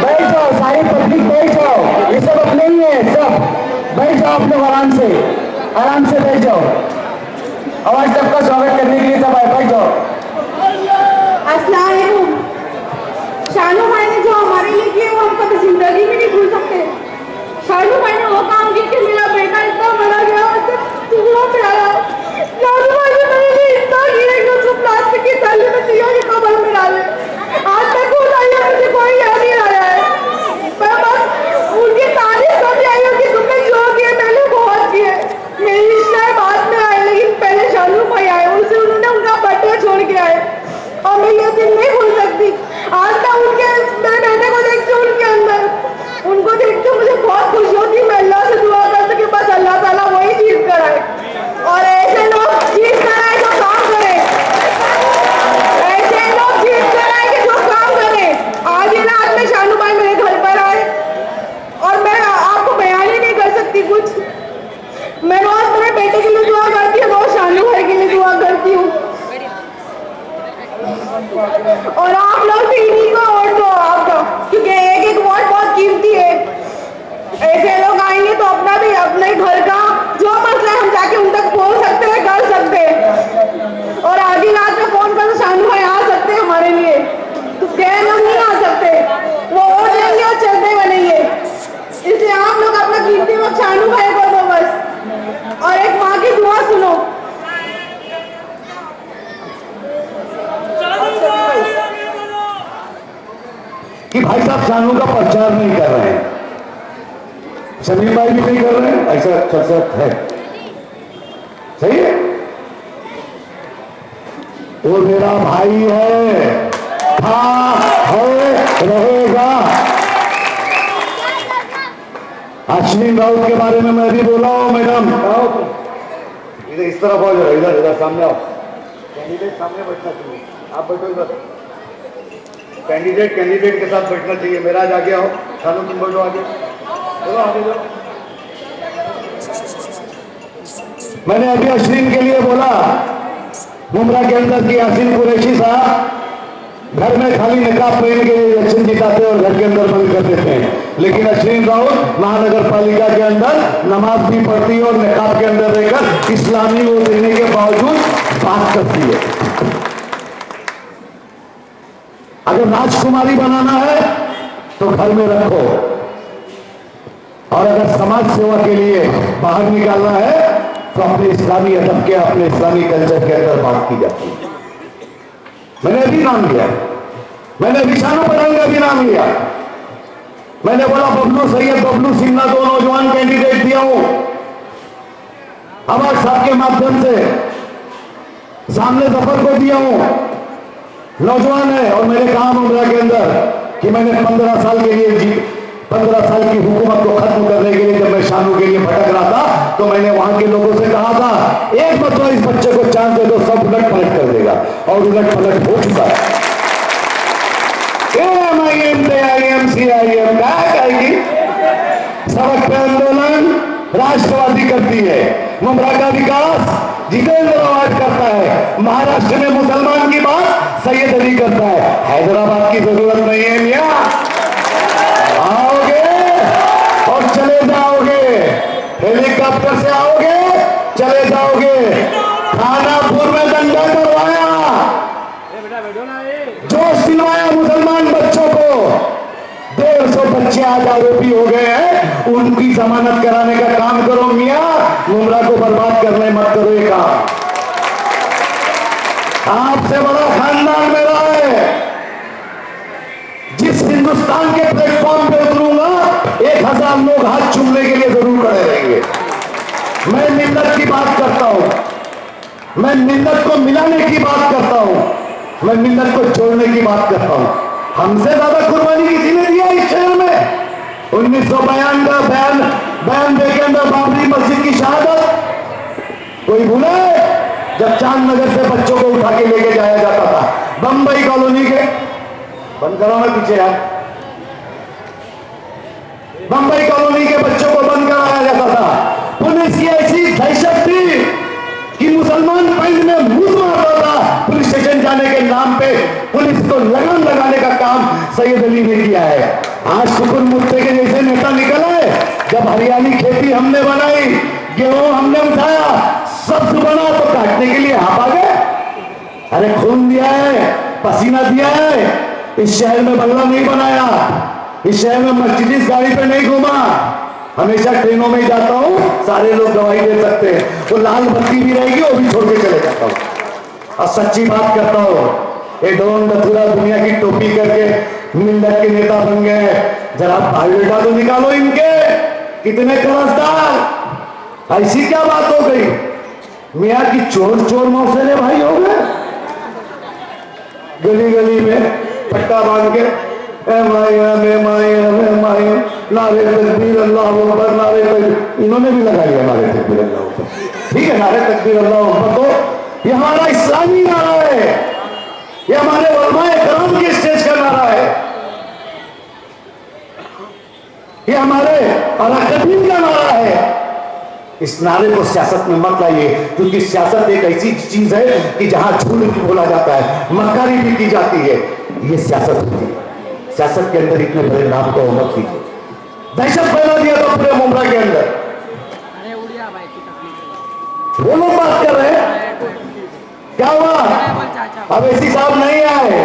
बैठ जाओ, सारी पब्लिक बैठ जाओ, ये सब अपने ही है, सब बैठ जाओ, आप लोग आराम से बैठ जाओ। आवाज सबका स्वागत करने के लिए सब आए, बैठ जाओ। अस्सलाम वालेकुम। शानू भाई ने जो हमारे लिए किए वो हम कभी जिंदगी में नहीं भूल सकते। शानू भाई ने वो काम किया कि मेरा बेटा इतना बड़ा गया, टुकड़ा पे आया। शानू भाई ने मेरे लिए इतना किया कि उसको प्लास्टिक की थैली में दिया कि कब्र में डाले। आज तक वो आया, मुझे कोई याद नहीं आ रहा है। मैं बस उनकी तारीफ करने आई हूँ कि तुमने जो किए मैंने बहुत किए। मेरी रिश्ता बाद में आए, लेकिन पहले शानू भाई आए, उनसे उन्होंने उनका बर्थडे छोड़ के आए और मैं ये दिन नहीं भूल सकती। आज तक उनके मेरे बेटे को देखती हूँ, उनके अंदर उनको देखते मुझे बहुत खुशी होती। मैं अल्लाह से दुआ करती कि बस अल्लाह ताला वही चीज कराए और ऐसे लोग चीज कराए जो काम करे, ऐसे लोग चीज कराए कि जो काम करे। आज ये रात में शानू भाई मेरे घर पर आए और मैं आपको बयान ही नहीं कर सकती कुछ। मैं रोज मेरे बेटे के लिए दुआ करती हूँ, रोज शानू भाई के लिए दुआ करती हूँ। और आप लोग भी इन्हीं को वोट दो आपका, क्योंकि एक एक वोट बहुत कीमती है। ऐसे लोग आएंगे तो अपने घर का जो मसला है हम जाके उन तक बोल सकते हैं, कर सकते हैं। और आधी रात में फोन कर शानू भाई आ सकते हैं हमारे लिए, तो गैर लोग नहीं आ सकते। वो वोट लेंगे और चलते बनेंगे। इसलिए आप लोग अपना कीमती वक्त शानू भाई को दो बस, और एक माँ की दुआ सुनो। कि भाई साहब शानू का प्रचार नहीं कर रहे हैं, समीम भाई भी नहीं कर रहे हैं, ऐसा चर्चा है, सही है। वो मेरा भाई है, था, है, रहेगा। अश्विन राउत के बारे में मैं भी बोला हूं। मैडम इधर इस तरफ आओ, जरा इधर इधर सामने आओ। कैंडिडेट सामने बैठना चाहिए, आप बैठो इधर। कैंडिडेट के साथ बैठना चाहिए। मेरा आज आगे आओ, शानू तुम बैठो आगे, चलो आगे जाओ। मैंने अभी अश्विन के लिए बोला, मुमरा के अंदर की यासीन कुरैशी साहब घर में खाली निकाब पहन के इलेक्शन जिताते और घर के अंदर बंद कर देते हैं, लेकिन अश्विन राउत महानगर पालिका के अंदर नमाज भी पढ़ती है और निकाब के अंदर रहकर इस्लामी वो देने के बावजूद बात करती है। अगर राजकुमारी बनाना है तो घर में रखो, और अगर समाज सेवा के लिए बाहर निकालना है तो अपने इस्लामी अदब के, अपने इस्लामी कल्चर के अंदर बात की जाती है। मैंने अभी नाम लिया, मैंने विशानु पठान का भी नाम लिया। मैंने बोला बबलू सैयद, बबलू सिन्हा, दो नौजवान कैंडिडेट दिया हूं। आवाज साहब के माध्यम से सामने जफर को दिया हूं, नौजवान है। और मैंने कहा मुमरा के अंदर कि मैंने 15 साल के लिए 15 साल की हुकूमत को खत्म करने के लिए जब मैं शानू के लिए भटक रहा था, तो मैंने वहां के लोगों से कहा था एक मतलब इस बच्चे को चांस दे दो, सब उलट पलट कर देगा, और उलट पलट हो चुका है। CIM कहेगी सड़क पे आंदोलन राष्ट्रवादी करती है, मुमरा का विकास जितेंद्र आवाज करता है, महाराष्ट्र में मुसलमान की बात सैयद अली करता है। हैदराबाद की जरूरत नहीं है मियां, आओगे और चले जाओगे, हेलीकॉप्टर से आओगे चले जाओगे। खानापुर में दंगा करवाया, जोश दिलवाया मुसलमान बच्चों को, 150 बच्चे आज आरोपी हो गए हैं, उनकी जमानत कराने का काम करो मियां, मुमरा को बर्बाद करने मत करो ये काम। आपसे बड़ा खानदान मेरा है, जिस हिंदुस्तान के प्लेटफॉर्म पे उतरूंगा एक 1000 लोग हाथ चूमने के लिए जरूर खड़े रहेंगे। मैं मिल्लत की बात करता हूं, मैं मिल्लत को मिलाने की बात करता हूं, मैं मिल्लत को जोड़ने की बात करता हूं। हमसे ज्यादा कुर्बानी किसी ने दिया इस शहर में? 1992 का बयान के अंदर बाबरी मस्जिद की शहादत कोई भूला है? जब चांदनगर से बच्चों को उठा के लेके जाया जाता था बंबई कॉलोनी के, बंद करो ना पीछे यार, बंबई कॉलोनी के बच्चों को बंद कराया जाता था। पुलिस की ऐसी दहशत थी कि मुसलमान पैंट में मुंह मारता था। पुलिस स्टेशन जाने के नाम पे पुलिस को लगाम लगाने का काम सैयद अली ने किया है। आज शुक्र मुफ्ते के जैसे नेता निकल आए। जब हरियाली खेती हमने बनाई, गेहूं हमने उठाया, सब्ज बना तो काटने के लिए आप आ गए। अरे खून दिया है, पसीना दिया है, इस शहर में बंगला नहीं बनाया, इस शहर में मर्सिडीज गाड़ी पे नहीं घूमा, हमेशा ट्रेनों में ही जाता हूं, सारे लोग गवाही दे सकते हैं। तो लाल बत्ती भी रहेगी वो भी छोड़ के चले जाता हूं। और सच्ची बात करता हूं, ये डोन डथुरा दुनिया की टोपी करके मिल्लत के नेता बन गए। जरा बायोडेटा तो निकालो इनके, कितने कर्जदार। ऐसी क्या बात हो गई? मियाँ की चोर चोर मौसेरे भाई हो गए, गली गली में पट्टा बांध के नारे तकबीर अल्लाह अकबर, नारे तकबीर, इन्होंने भी लगा लिया नारे तकबीर अल्लाह अकबर। ठीक है, नारे तकबीर अल्लाह अकबर तो ये हमारा इस्लामी नारा है, ये हमारे उलमाए कराम के स्टेज का नारा है, ये हमारे अरकातीन का नारा है। इस नारे को सियासत में मत लाइए, क्योंकि सियासत एक ऐसी चीज है कि जहां झूठ भी बोला जाता है, मक्कारी भी की जाती है, ये सियासत होती है। सियासत के अंदर इतने बड़े नाम को मत कीजिए। दहशत फैला दिया था पूरे मुमरा के अंदर, वो लोग बात कर रहे हैं, क्या हुआ? अब ऐसी साहब नहीं आए,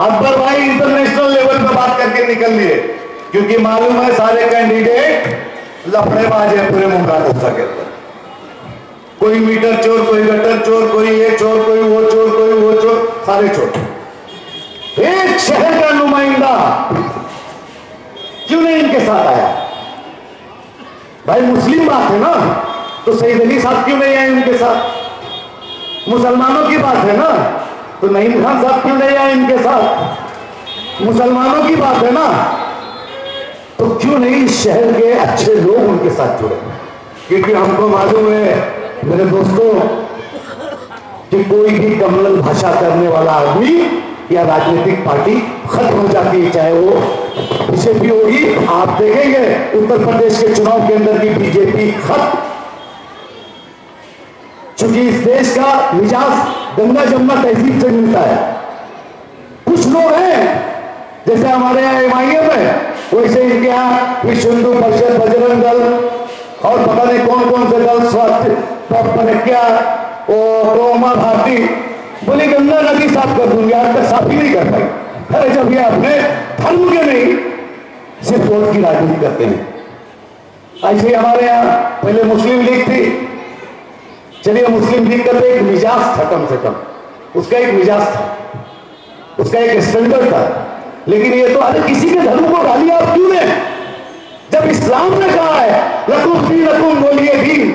अकबर भाई इंटरनेशनल लेवल पे बात करके निकल लिए, क्योंकि मालूम है सारे कैंडिडेट लफड़ेबाज है पूरे मुमरा कोसा के अंदर। कोई मीटर चोर, कोई गटर चोर, कोई ये चोर, कोई वो चोर, कोई वो चोर, सारे चोर। एक शहर का नुमाइंदा क्यों नहीं इनके साथ आया? भाई मुस्लिम बात है ना, तो सईद अली साहब क्यों नहीं आए उनके साथ? मुसलमानों की बात है ना, तो नईम खान साहब क्यों नहीं आए इनके साथ? मुसलमानों की बात है ना, तो क्यों नहीं इस शहर के अच्छे लोग उनके साथ जुड़े? क्योंकि हमको मालूम है मेरे दोस्तों कि कोई भी कमल भाषा करने वाला आदमी या राजनीतिक पार्टी खत्म हो जाती है, चाहे वो बीजेपी होगी। आप देखेंगे उत्तर प्रदेश के चुनाव के अंदर की बीजेपी खत्म, क्योंकि इस देश का मिजाज गंगा जमुना तहजीब से मिलता है। कुछ लोग हैं जैसे हमारे यहाँ एमआईएम है, वैसे इनके यहाँ विश्व हिंदू परिषद, बजरंग दल और पता नहीं कौन कौन से दल, स्वास्थ्य क्या कोमा भारती, बोली गंगा नदी साफ कर दूंगी, आज तक साफ ही नहीं कर पाई। अरे जब ये अपने धर्म के नहीं सिर्फ वोट की राजनीति करते हैं। ऐसे हमारे यहाँ पहले मुस्लिम लीग थी, चलिए मुस्लिम लीग का तो एक मिजाज था, कम से कम उसका एक मिजाज था, उसका एक स्टैंडर्ड था। लेकिन ये तो अरे किसी के धर्म को गाली आप क्यों दें? जब इस्लाम ने कहा है लकुम दीनुकुम, बोलिए दीन,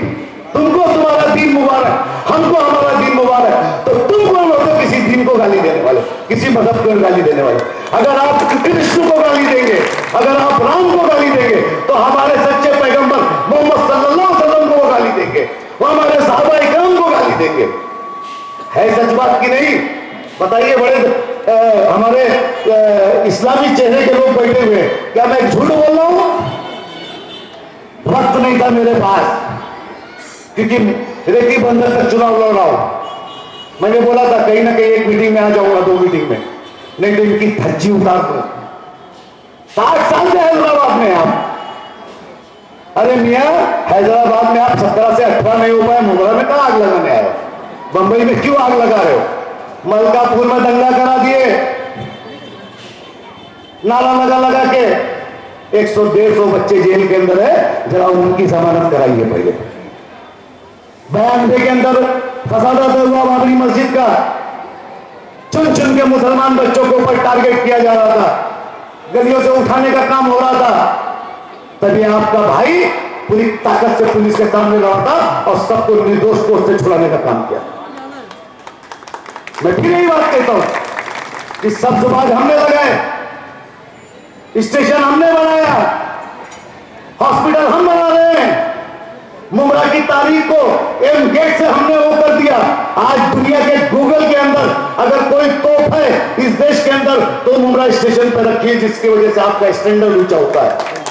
तुमको तुम्हारा दीन मुबारक, हमको हमारा दीन मुबारक, तो तुम कौन होते हो किसी दीन को गाली देने वाले, किसी मजहब को गाली देने वाले? अगर आप कृष्ण को गाली देंगे, अगर आप राम को गाली देंगे, तो हमारे सच्चे पैगंबर मोहम्मद सल्लल्लाहु अलैहि वसल्लम को गाली देंगे, वो हमारे सहाबा इकराम को गाली देंगे। है सच बात की नहीं? बताइए, बड़े हमारे इस्लामी चेहरे के लोग बैठे हुए, क्या मैं झूठ बोल रहा हूं? वक्त नहीं था मेरे पास, क्योंकि रेती बंदर तक चुनाव लड़ रहा हूं। मैंने बोला था कहीं ना कहीं एक मीटिंग में आ जाऊंगा, 2 मीटिंग में, नहीं तो इनकी धज्जी उतार दूं। 60 साल से हैदराबाद में आप, अरे मियाँ हैदराबाद में आप 17 से 18 नहीं हो पाए, मुगला में कहाँ आग लगाने आए? बंबई में क्यों आग लगा रहे हो? मलकापुर में दंगा करा दिए, नाला लगा के 100-150 बच्चे जेल के अंदर है, जरा उनकी जमानत कराइए पहले। बयान के अंदर फसादा हुआ बाबरी मस्जिद का, चुन चुन के मुसलमान बच्चों के ऊपर टारगेट किया जा रहा था, गलियों से उठाने का काम हो रहा था। तभी आपका भाई पूरी ताकत से पुलिस के सामने लौटा और सबको निर्दोष कोर्ट से छुड़ाने का काम किया। मैं फिर यही बात कहता हूं कि सब समाज हमने लगाए, स्टेशन हमने बनाया, हॉस्पिटल हम बना रहे हैं, मुमरा की तारीख को एम गेट से हमने वो कर दिया। आज दुनिया के गूगल के अंदर अगर कोई तोप है इस देश के अंदर तो मुमरा स्टेशन पर रखिए, जिसकी वजह से आपका स्टैंडर्ड ऊंचा होता है।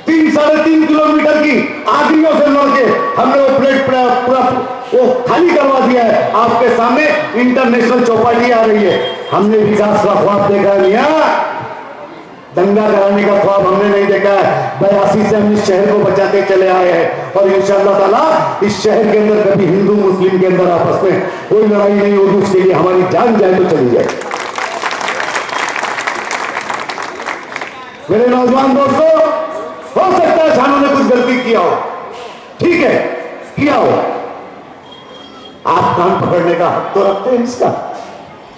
3-3.5 किलोमीटर की आदमियों से लड़के हमने वो प्लेट पूरा वो खाली करवा दिया है। आपके सामने इंटरनेशनल चौपाटी आ रही है। हमने विकास का ख्वाब देखा नहीं है, दंगा कराने का ख्वाब हमने नहीं देखा है। 82 से हम इस शहर को बचाते चले आए हैं और इंशाअल्लाह ताला इस शहर के अंदर कभी हिंदू मुस्लिम के अंदर आपस में कोई लड़ाई नहीं होगी। उसके लिए हमारी जान जाए तो चली जाए। मेरे नौजवान दोस्तों, हो सकता है शानू ने कुछ गलती किया हो, ठीक है, किया हो। आप कान पकड़ने का हक तो रखते हैं इसका,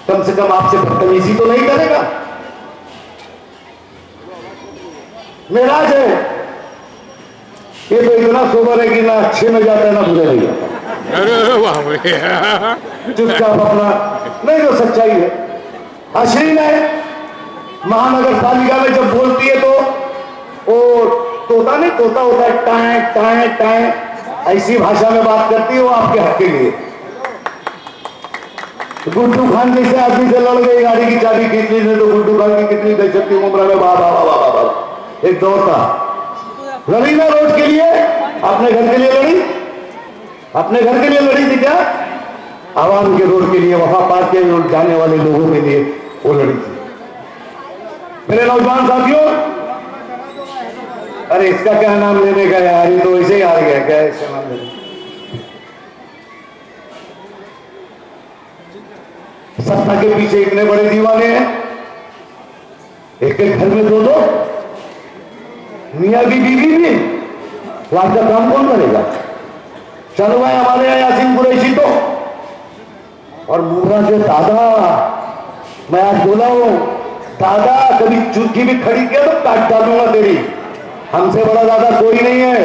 कम से कम आपसे बदतमीजी तो नहीं करेगा। मेराज है ये तो इतना सोबर है कि ना अच्छे में जाता है ना बुरे में जाता। चुपचाप अपना नहीं, तो सच्चाई है। अश्लील है, महानगर पालिका में जब बोलती है तो वो तोता नहीं, तोता होता है, टाए टाए टाए, ऐसी भाषा में बात करती है वो आपके हक के लिए। गुड्डू खान जैसे आदमी से लड़ गई, गाड़ी की चाबी खींच ली तो गुड्डू खान की कितनी बेइज्जती उम्र में, वाह वाह वाह वाह वाह। एक दौर था, लड़ी ना रोड के लिए, अपने घर के लिए लड़ी, अपने घर के लिए लड़ी थी क्या? आवाम के रोड के लिए, वफा पार्क के जाने वाले लोगों के लिए वो लड़ी थी। मेरे नौजवान साथियों, अरे इसका क्या नाम लेने का यार, ये तो ऐसे ही आ गया, क्या इसका नाम लेने? सत्ता के पीछे इतने बड़े दीवाने हैं, एक एक घर में दो दो, मियां भी बीवी भी, वहां का काम कौन करेगा? चलो भाई, हमारे यहाँ यासीन कुरैशी तो, और मुमरा के दादा, मैं आज बोला हूं, दादा कभी चुटकी भी खड़ी किया तो काट डालूंगा तेरी। हमसे बड़ा दादा कोई नहीं है।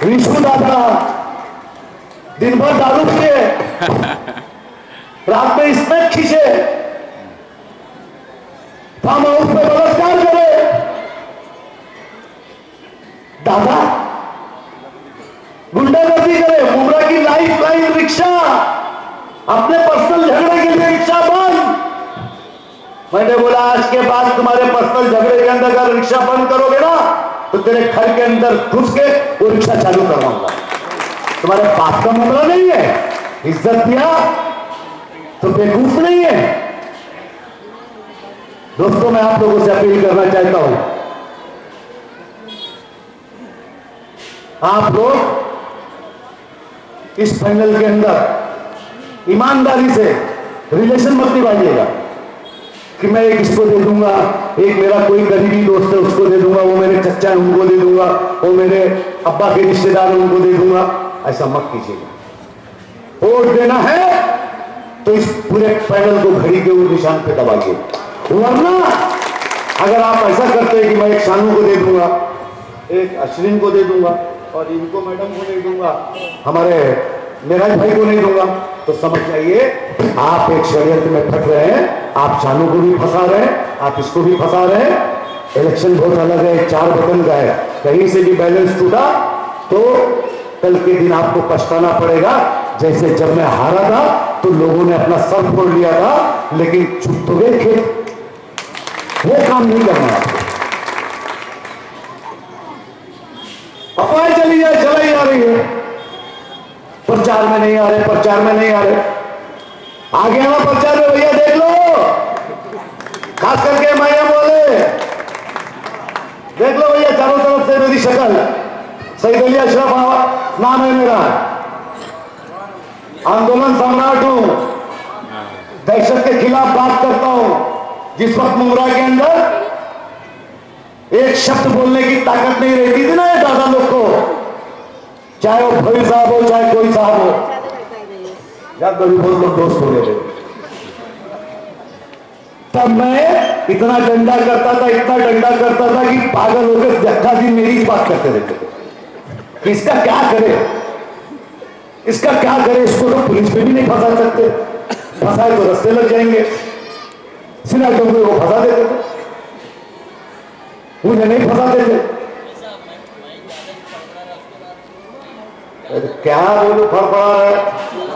विष्णु दादा दिन भर दारू पिए, रात में इसमें खींचे, फार्म हाउस में बलात्कार करे। दादा गुंडागर्दी करे, मुमरा की लाइफ लाइन रिक्शा, अपने पर्सनल झगड़े के लिए रिक्शा बंद। मैंने बोला आज के बाद तुम्हारे पर्सनल झगड़े के अंदर अगर रिक्शा बंद करोगे ना तो तेरे घर के अंदर घुस के वो रिक्शा चालू करवाऊंगा। तुम्हारे बाप का मामला नहीं है, इज्जत दिया तो बेवकूफ नहीं है। दोस्तों, मैं आप लोगों से अपील करना चाहता हूं, आप लोग इस पैनल के अंदर ईमानदारी से रिलेशन मत निभाइएगा कि मैं एक इसको दे दूंगा, एक मेरा कोई करीबी दोस्त है उसको दे दूंगा, वो मेरे चचा है उनको दे दूंगा, वो मेरे अब्बा के रिश्तेदार है उनको दे दूंगा। ऐसा मत कीजिएगा। वोट देना है तो इस पूरे पैनल को घड़ी के उस निशान पे दबाइए, वरना अगर आप ऐसा करते हैं कि मैं एक शानू को दे दूंगा, एक अश्विन को दे दूंगा और इनको मैडम को नहीं दूंगा, हमारे मेराज भाई को नहीं दूंगा, तो समझ जाइए आप एक षड्यंत्र में फंस रहे हैं। आप शानू को भी फंसा रहे हैं, आप इसको भी फंसा रहे हैं। इलेक्शन बहुत अलग है, 4 बटन का है, कहीं से भी बैलेंस टूटा तो कल के दिन आपको पछताना पड़ेगा। जैसे जब मैं हारा था तो लोगों ने अपना सर फोड़ लिया था, लेकिन चुप तो गए थे, वो काम नहीं करना आपको। अफवाह चली जाए, चलाई आ रही है, प्रचार में नहीं आ रहे, प्रचार में नहीं आ रहे, आगे आना प्रचार में, भैया देख लो, खास करके मैया बोले, देख लो भैया चारों तरफ से मेरी शक्ल, सईद अली अशरफ नाम है मेरा, आंदोलन सम्राट हूं, दहशत के खिलाफ बात करता हूं। जिस वक्त मुमरा के अंदर एक शब्द बोलने की ताकत नहीं रहती थी ना ये दादा लोग को, चाहे वो भोई साहब हो चाहे कोई साहब हो, या कभी बहुत लोग दोस्त हो गए थे, तब मैं इतना डंडा करता था, इतना डंडा करता था कि पागल होकर जख्खा जी मेरी ही बात करते रहते थे। इसका क्या करे, इसका क्या करे, इसको तो पुलिस पे भी नहीं फंसा सकते, फंसाए तो रास्ते लग जाएंगे, सिनाटों में वो फंसा देते थे, मुझे नहीं फंसाते थे। क्या बोलो फड़फड़ा है,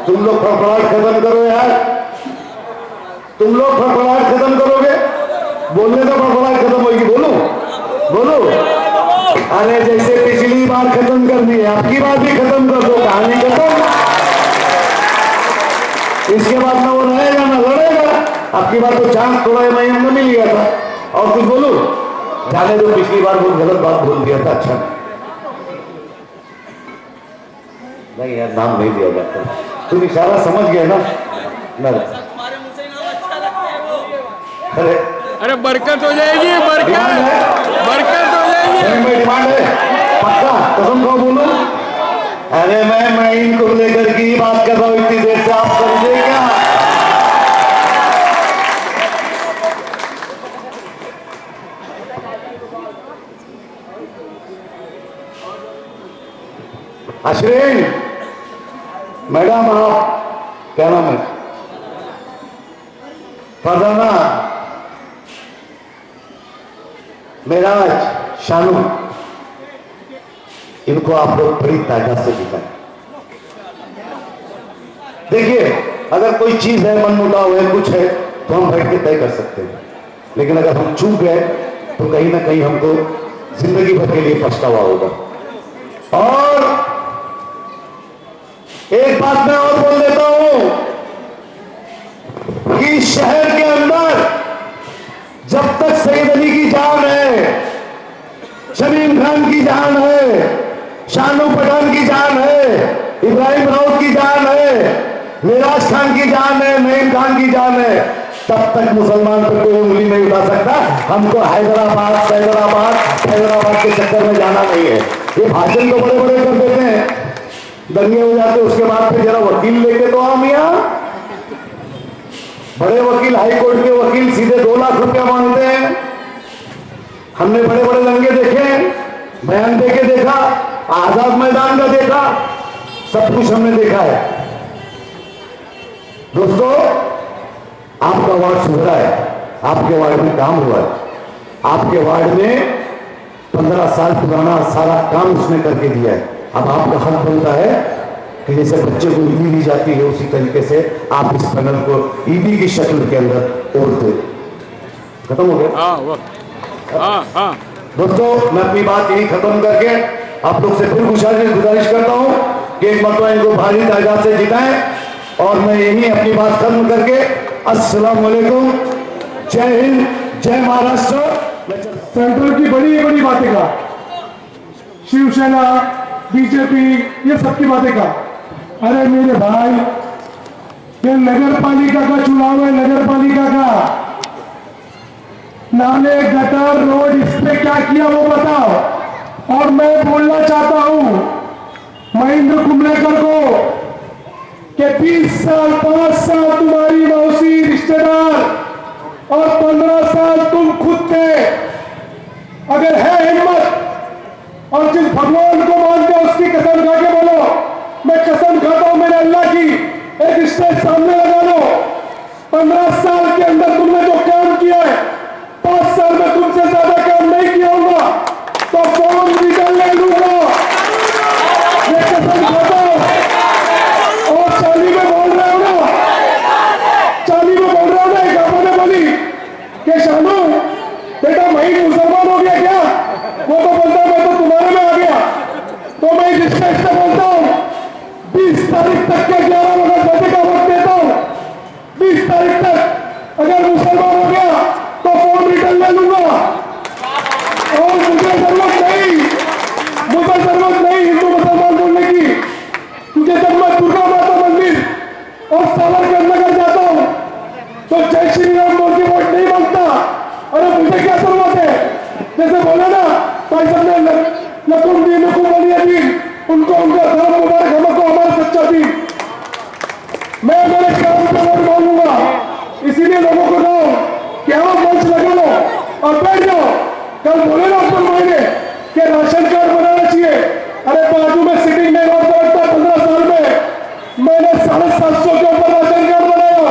तुम लोग फड़फड़ाहट खत्म करो यार, तुम लोग फड़फड़ाहट खत्म करोगे, बोलने तो फड़फड़ाहट खत्म होगी, बोलो बोलो। अरे जैसे पिछली बार खत्म कर दी, आपकी बार भी खत्म कर दो, कहानी खत्म। इसके बाद ना वो रहेगा ना लड़ेगा, आपकी बार तो चांस थोड़ा एमआईएम में मिल गया था। और कुछ बोलो, जाने दो, पिछली बार बहुत गलत बात बोल दिया था। अच्छा नहीं यार, नाम नहीं दिया जाता, तुम इशारा समझ गए ना। अरे अरे बरकत हो जाएगी, बरकत हो जाएगी। डिमांड है पक्का, कसम खाओ बोलो। अरे मैं इनको लेकर की बात कर रहा हूँ इतनी देर से, आप समझे क्या? अश्विन मैडम, आप क्या नाम है? फरजाना, मेराज, शानू, इनको आप लोग बड़ी ताकत से जिताएं। देखिए, अगर कोई चीज है, मनमुटाव है, कुछ है, तो हम बैठ के तय कर सकते हैं, लेकिन अगर हम चूक गए तो कहीं ना कहीं हमको जिंदगी भर के लिए पछतावा होगा। और एक बात मैं और बोल देता हूं कि शहर के अंदर जब तक सैयद अली की जान है, शमीम खान की जान है, शानू पठान की जान है, इब्राहिम राउत की जान है, मिराज खान की जान है, नईम खान की जान है, तब तक मुसलमान पर कोई उंगली नहीं उठा सकता। हमको हैदराबाद के चक्कर में जाना नहीं है। ये भाषण तो बड़े बड़े कर देते हैं, दंगे हो जाते, उसके बाद फिर जरा वकील लेके तो हम यहाँ बड़े वकील, हाई कोर्ट के वकील सीधे 2 लाख रुपया मांगते हैं। हमने बड़े बड़े दंगे देखे, बयान देके देखा, आजाद मैदान का देखा, सब कुछ हमने देखा है। दोस्तों, आपका वार्ड सुधरा है, आपके वार्ड में काम हुआ है, आपके वार्ड में 15 साल पुराना सारा काम उसने करके दिया है। अब आपका हक बनता है कि जैसे बच्चे को ईदी दी जाती है, उसी तरीके से आप इस पैनल को ईदी की शक्ल के अंदर तोड़ दे। खत्म हो गया? दोस्तों, मैं अपनी बात यही खत्म करके आप लोग से फिर गुजारिश करता हूं कि एक मरतबा इनको भारी तादाद से जिताएं। और मैं यही अपनी बात खत्म करके अस्सलाम वालेकुम, जय हिंद, जय महाराष्ट्र। सेंट्रल की बड़ी बड़ी बातें का, शिवसेना, बीजेपी, ये सबकी बातें का। अरे मेरे भाई, ये नगर पालिका का चुनाव है, नगर पालिका का। नाले, गटर, रोड, इस पे क्या किया वो बताओ। और मैं बोलना चाहता हूं महेंद्र कुंभलेकर को कि 20 साल 5 साल तुम्हारी मौसी, रिश्तेदार और 15 साल तुम खुद थे। अगर है हिम्मत और जिस भगवान को मानते हो उसकी कसम खा के बोलो, मैं कसम खाता हूं मेरे अल्लाह की, एक स्टेज सामने लगा लो। 15 साल के अंदर तुमने जो काम किया है, 5 साल में तुमसे ज्यादा काम नहीं किया होगा, तो फोन रिटर्न ले लूंगा, ये कसम खाता हूं। और चाली में बोल रहे हो ना, चाली में बोल रहे हो ना, एक आपने बोली कि शानू बेटा महीन मुसलमान हो गया क्या? वो तो बोलता मैं तो तुम्हारे में आ गया। तो मैं इस स्टेज से बोलता हूं 20 तारीख तक के 11 बजे का वक्त देता हूं। 20 तारीख तक अगर मुसलमान हो गया तो फोन रिटर्न ले लूंगा। और मुझे जरूरत नहीं हिंदू मुसलमान बोलने की, क्योंकि जब मैं दुर्गा माता मंदिर और सावरकर नगर जाता हूं तो जय श्री राम बोल के वोट नहीं मांगता। अरे मुझे क्या जरूरत है? जैसे बोले ना भाई साहब ने लकुम दीनुकुम वलिय दीन, उनको उनका धर्म मुबारक, हमको हमारा सच्चा दीन। मैं मेरे काम पे वोट मांगूंगा। इसीलिए लोगों को कहो कि और बैठ जाओ। कल बोले ना अब्दुल भाई ने कि राशन कार्ड बनाना चाहिए। अरे बाजू में सिटिंग में और बैठता 15 साल में मैंने 750 के ऊपर राशन कार्ड बनाया,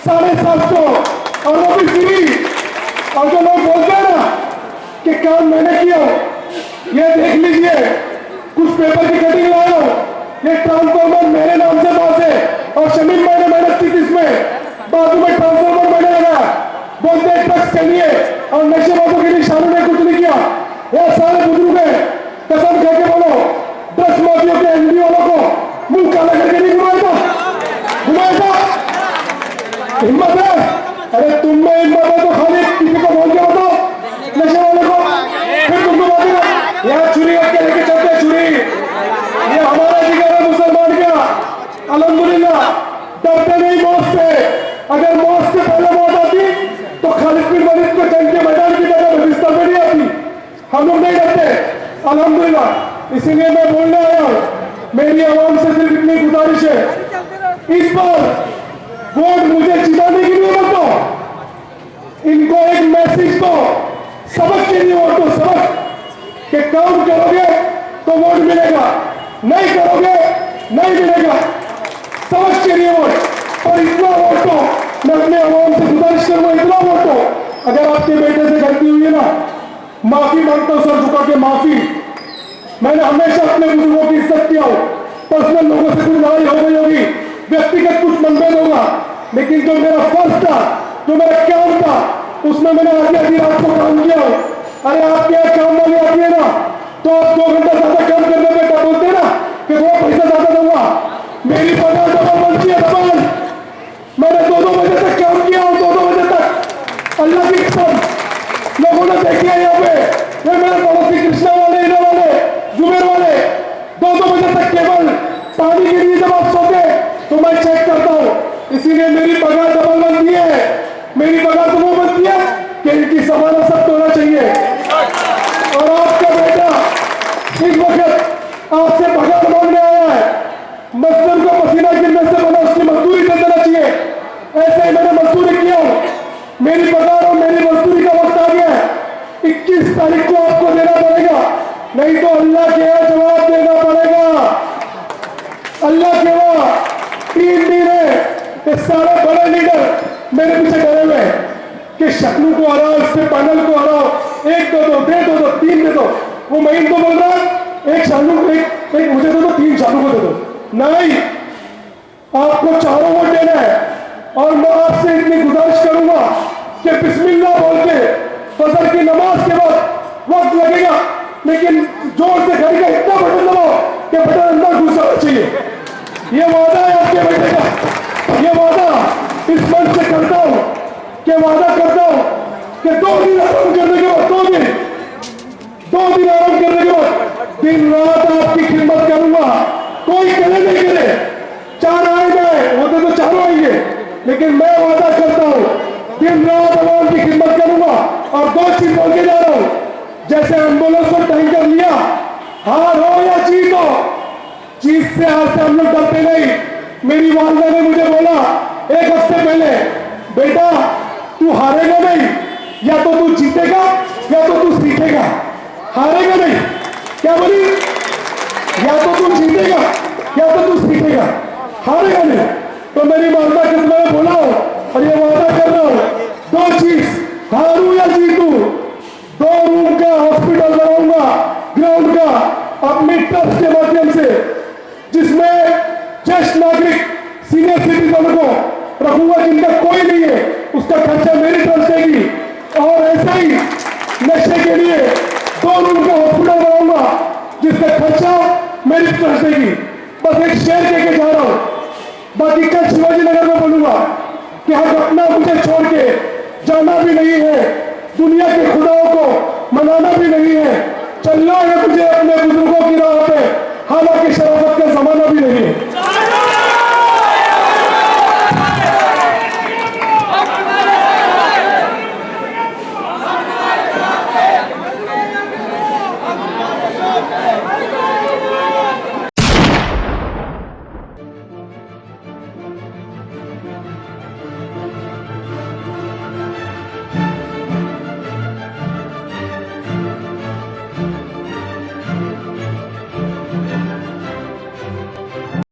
750, और वो भी फ्री। और जो लोग बोलते हैं ना कि काम मैंने किया, ये देख लीजिए, कुछ पेपर की कटिंग लाया हूं, ये ट्रांसफॉर्मर मेरे नाम से पास है और शमीम भाई ने मेहनत की थी इसमें। बाजू में ट्रांसफॉर्मर मैंने लगा, बोलते ड्रग्स चाहिए और नशेबाजों के लिए शानू ने कुछ नहीं किया। ये सारे बुजुर्ग हैं, कसम खा के बोलो, ड्रग्स माफियों के एमडी वालों को मुंह काला करके नहीं घुमाया था, घुमाया था? हिम्मत है? अरे तुम में हिम्मत है तो खाली किसी को बोल के बताओ, नशे वाले को, फिर तुमको बोलेगा यहाँ चुरी करके लेके चलते चुरी। ये हमारा जिगर है मुसलमान का, अल्हम्दुलिल्लाह, डरते नहीं मौत से। अगर मौत से पहले मौत आती तो खालिद बिन वलीद को जंग के मैदान की जगह बिस्तर में नहीं आती। हम लोग नहीं डरते अल्हम्दुलिल्लाह। इसीलिए मैं बोलने आया हूँ, मेरी आवाम से सिर्फ इतनी गुजारिश है, इस बार वोट मुझे जिताने के लिए मत दो, इनको एक मैसेज दो, सबक के लिए वोट दो, सबक के काम करोगे तो वोट मिलेगा, नहीं करोगे नहीं मिलेगा, सबक के लिए वोट। और इतना वोट दो, मैं अपने आवाम से गुजारिश करूंगा, इतना वोट दो। अगर आपके बेटे से गलती हुई है ना, माफी मांगता हूं, सर झुका के माफी। मैंने हमेशा अपने बुजुर्गों की इज्जत किया हो, पर्सनल लोगों से कुछ लड़ाई हो गई होगी, व्यक्तिगत कुछ मनभेद होगा, लेकिन जो मेरा फर्ज था, जो मेरा काम था, उसमें मैंने आधी रात को काम किया हो। अरे आपके यहाँ काम वाली आती है ना, तो आप 2 घंटा ज्यादा काम करने पे क्या बोलते हैं ना कि वो पैसा ज्यादा दूंगा। मेरी पगार डबल बनती है, डबल। मैंने 2-2 बजे तक काम किया हूँ, 2-2 बजे तक, अल्लाह की कसम। लोगों ने देखी है यहाँ पे, ये मेरे पड़ोसी कृष्णा वाले, इन्हें वाले, जुबेर वाले, 2-2 बजे तक केवल पानी के लिए जब आप सोते तो मैं चेक करता हूँ। इसीलिए मेरी पगार डबल बनती है। मेरी पगार तो वो बनती है कि इनकी समाना सब होना चाहिए। और आपका बेटा इस वक्त आपसे पगार मांगने आया है, मजदूर को पसीना गिरने से बना उसकी मजदूरी दे देना चाहिए। ऐसे ही मैंने मजदूरी किया हूं, मेरी पगार और मेरी मजदूरी का वक्त आ गया है। 21 तारीख को आपको देना पड़ेगा, नहीं तो अल्लाह के यहाँ जवाब देना पड़ेगा। अल्लाह के वहाँ 3 दिन है, ये सारे बड़े लीडर मेरे पीछे डरे हुए हैं कि शक्लू को हराओ, इसके पैनल को हराओ, 1 दे दो, 3 दे दो। वो महीन तो बोल रहा है एक शालू, एक मुझे दे दो, 3 शालू को दे दो। नहीं, आपको चारों वोट देना है। और मैं आपसे इतनी गुजारिश करूंगा कि बिस्मिल्लाह बोल के फजर की नमाज के बाद वक्त लगेगा, लेकिन जोर से घड़ी का इतना बटन दबाओ कि बटन अंदर घुस जाना चाहिए। ये वादा है आपके बेटे का, ये वादा इस मंच से करता हूं कि वादा करता हूं कि 2 दिन आराम करने के बाद, 2 दिन आराम करने के बाद दिन रात आपकी खिदमत करूंगा। कोई करे नहीं करे, 4 आए जाए होते तो 4 आएंगे, लेकिन मैं वादा करता हूं दिन रात आवाम की खिदमत करूंगा। और 2 चीज बोल के जा रहा हूं, जैसे एम्बुलेंस और टैंकर लिया, हार हो या जीत हो, जीत से हार से हम लोग डरते नहीं। मेरी वालदा ने मुझे बोला 1 हफ्ते पहले, बेटा तू हारेगा नहीं, या तो तू जीतेगा या तो तू सीखेगा, हारेगा नहीं। क्या बोली? या तो तू जीतेगा या तो तू सीखेगा, हारेगा नहीं। तो मेरी वालदा के मैं बोला हूं और ये वादा कर रहा हूं, 2 चीज, हारू या जीतू, 2 रूम का हॉस्पिटल बनाऊंगा, ग्राउंड का, अपनी ट्रस्ट के माध्यम से, जिसमें ज्येष्ठ नागरिक सीनियर सिटीजन को रखूंगा जिनका कोई नहीं है, उसका खर्चा मेरी ट्रस्ट देगी। और ऐसे ही नशे के लिए 2 रूम का हॉस्पिटल बनाऊंगा जिसका खर्चा मेरी ट्रस्ट देगी। बस एक शेर देके जा रहा हूं, बाकी कल शिवाजी नगर में बोलूंगा कि हम अपना मुझे छोड़ के जाना भी नहीं है, दुनिया के खुदाओं को मनाना भी नहीं है,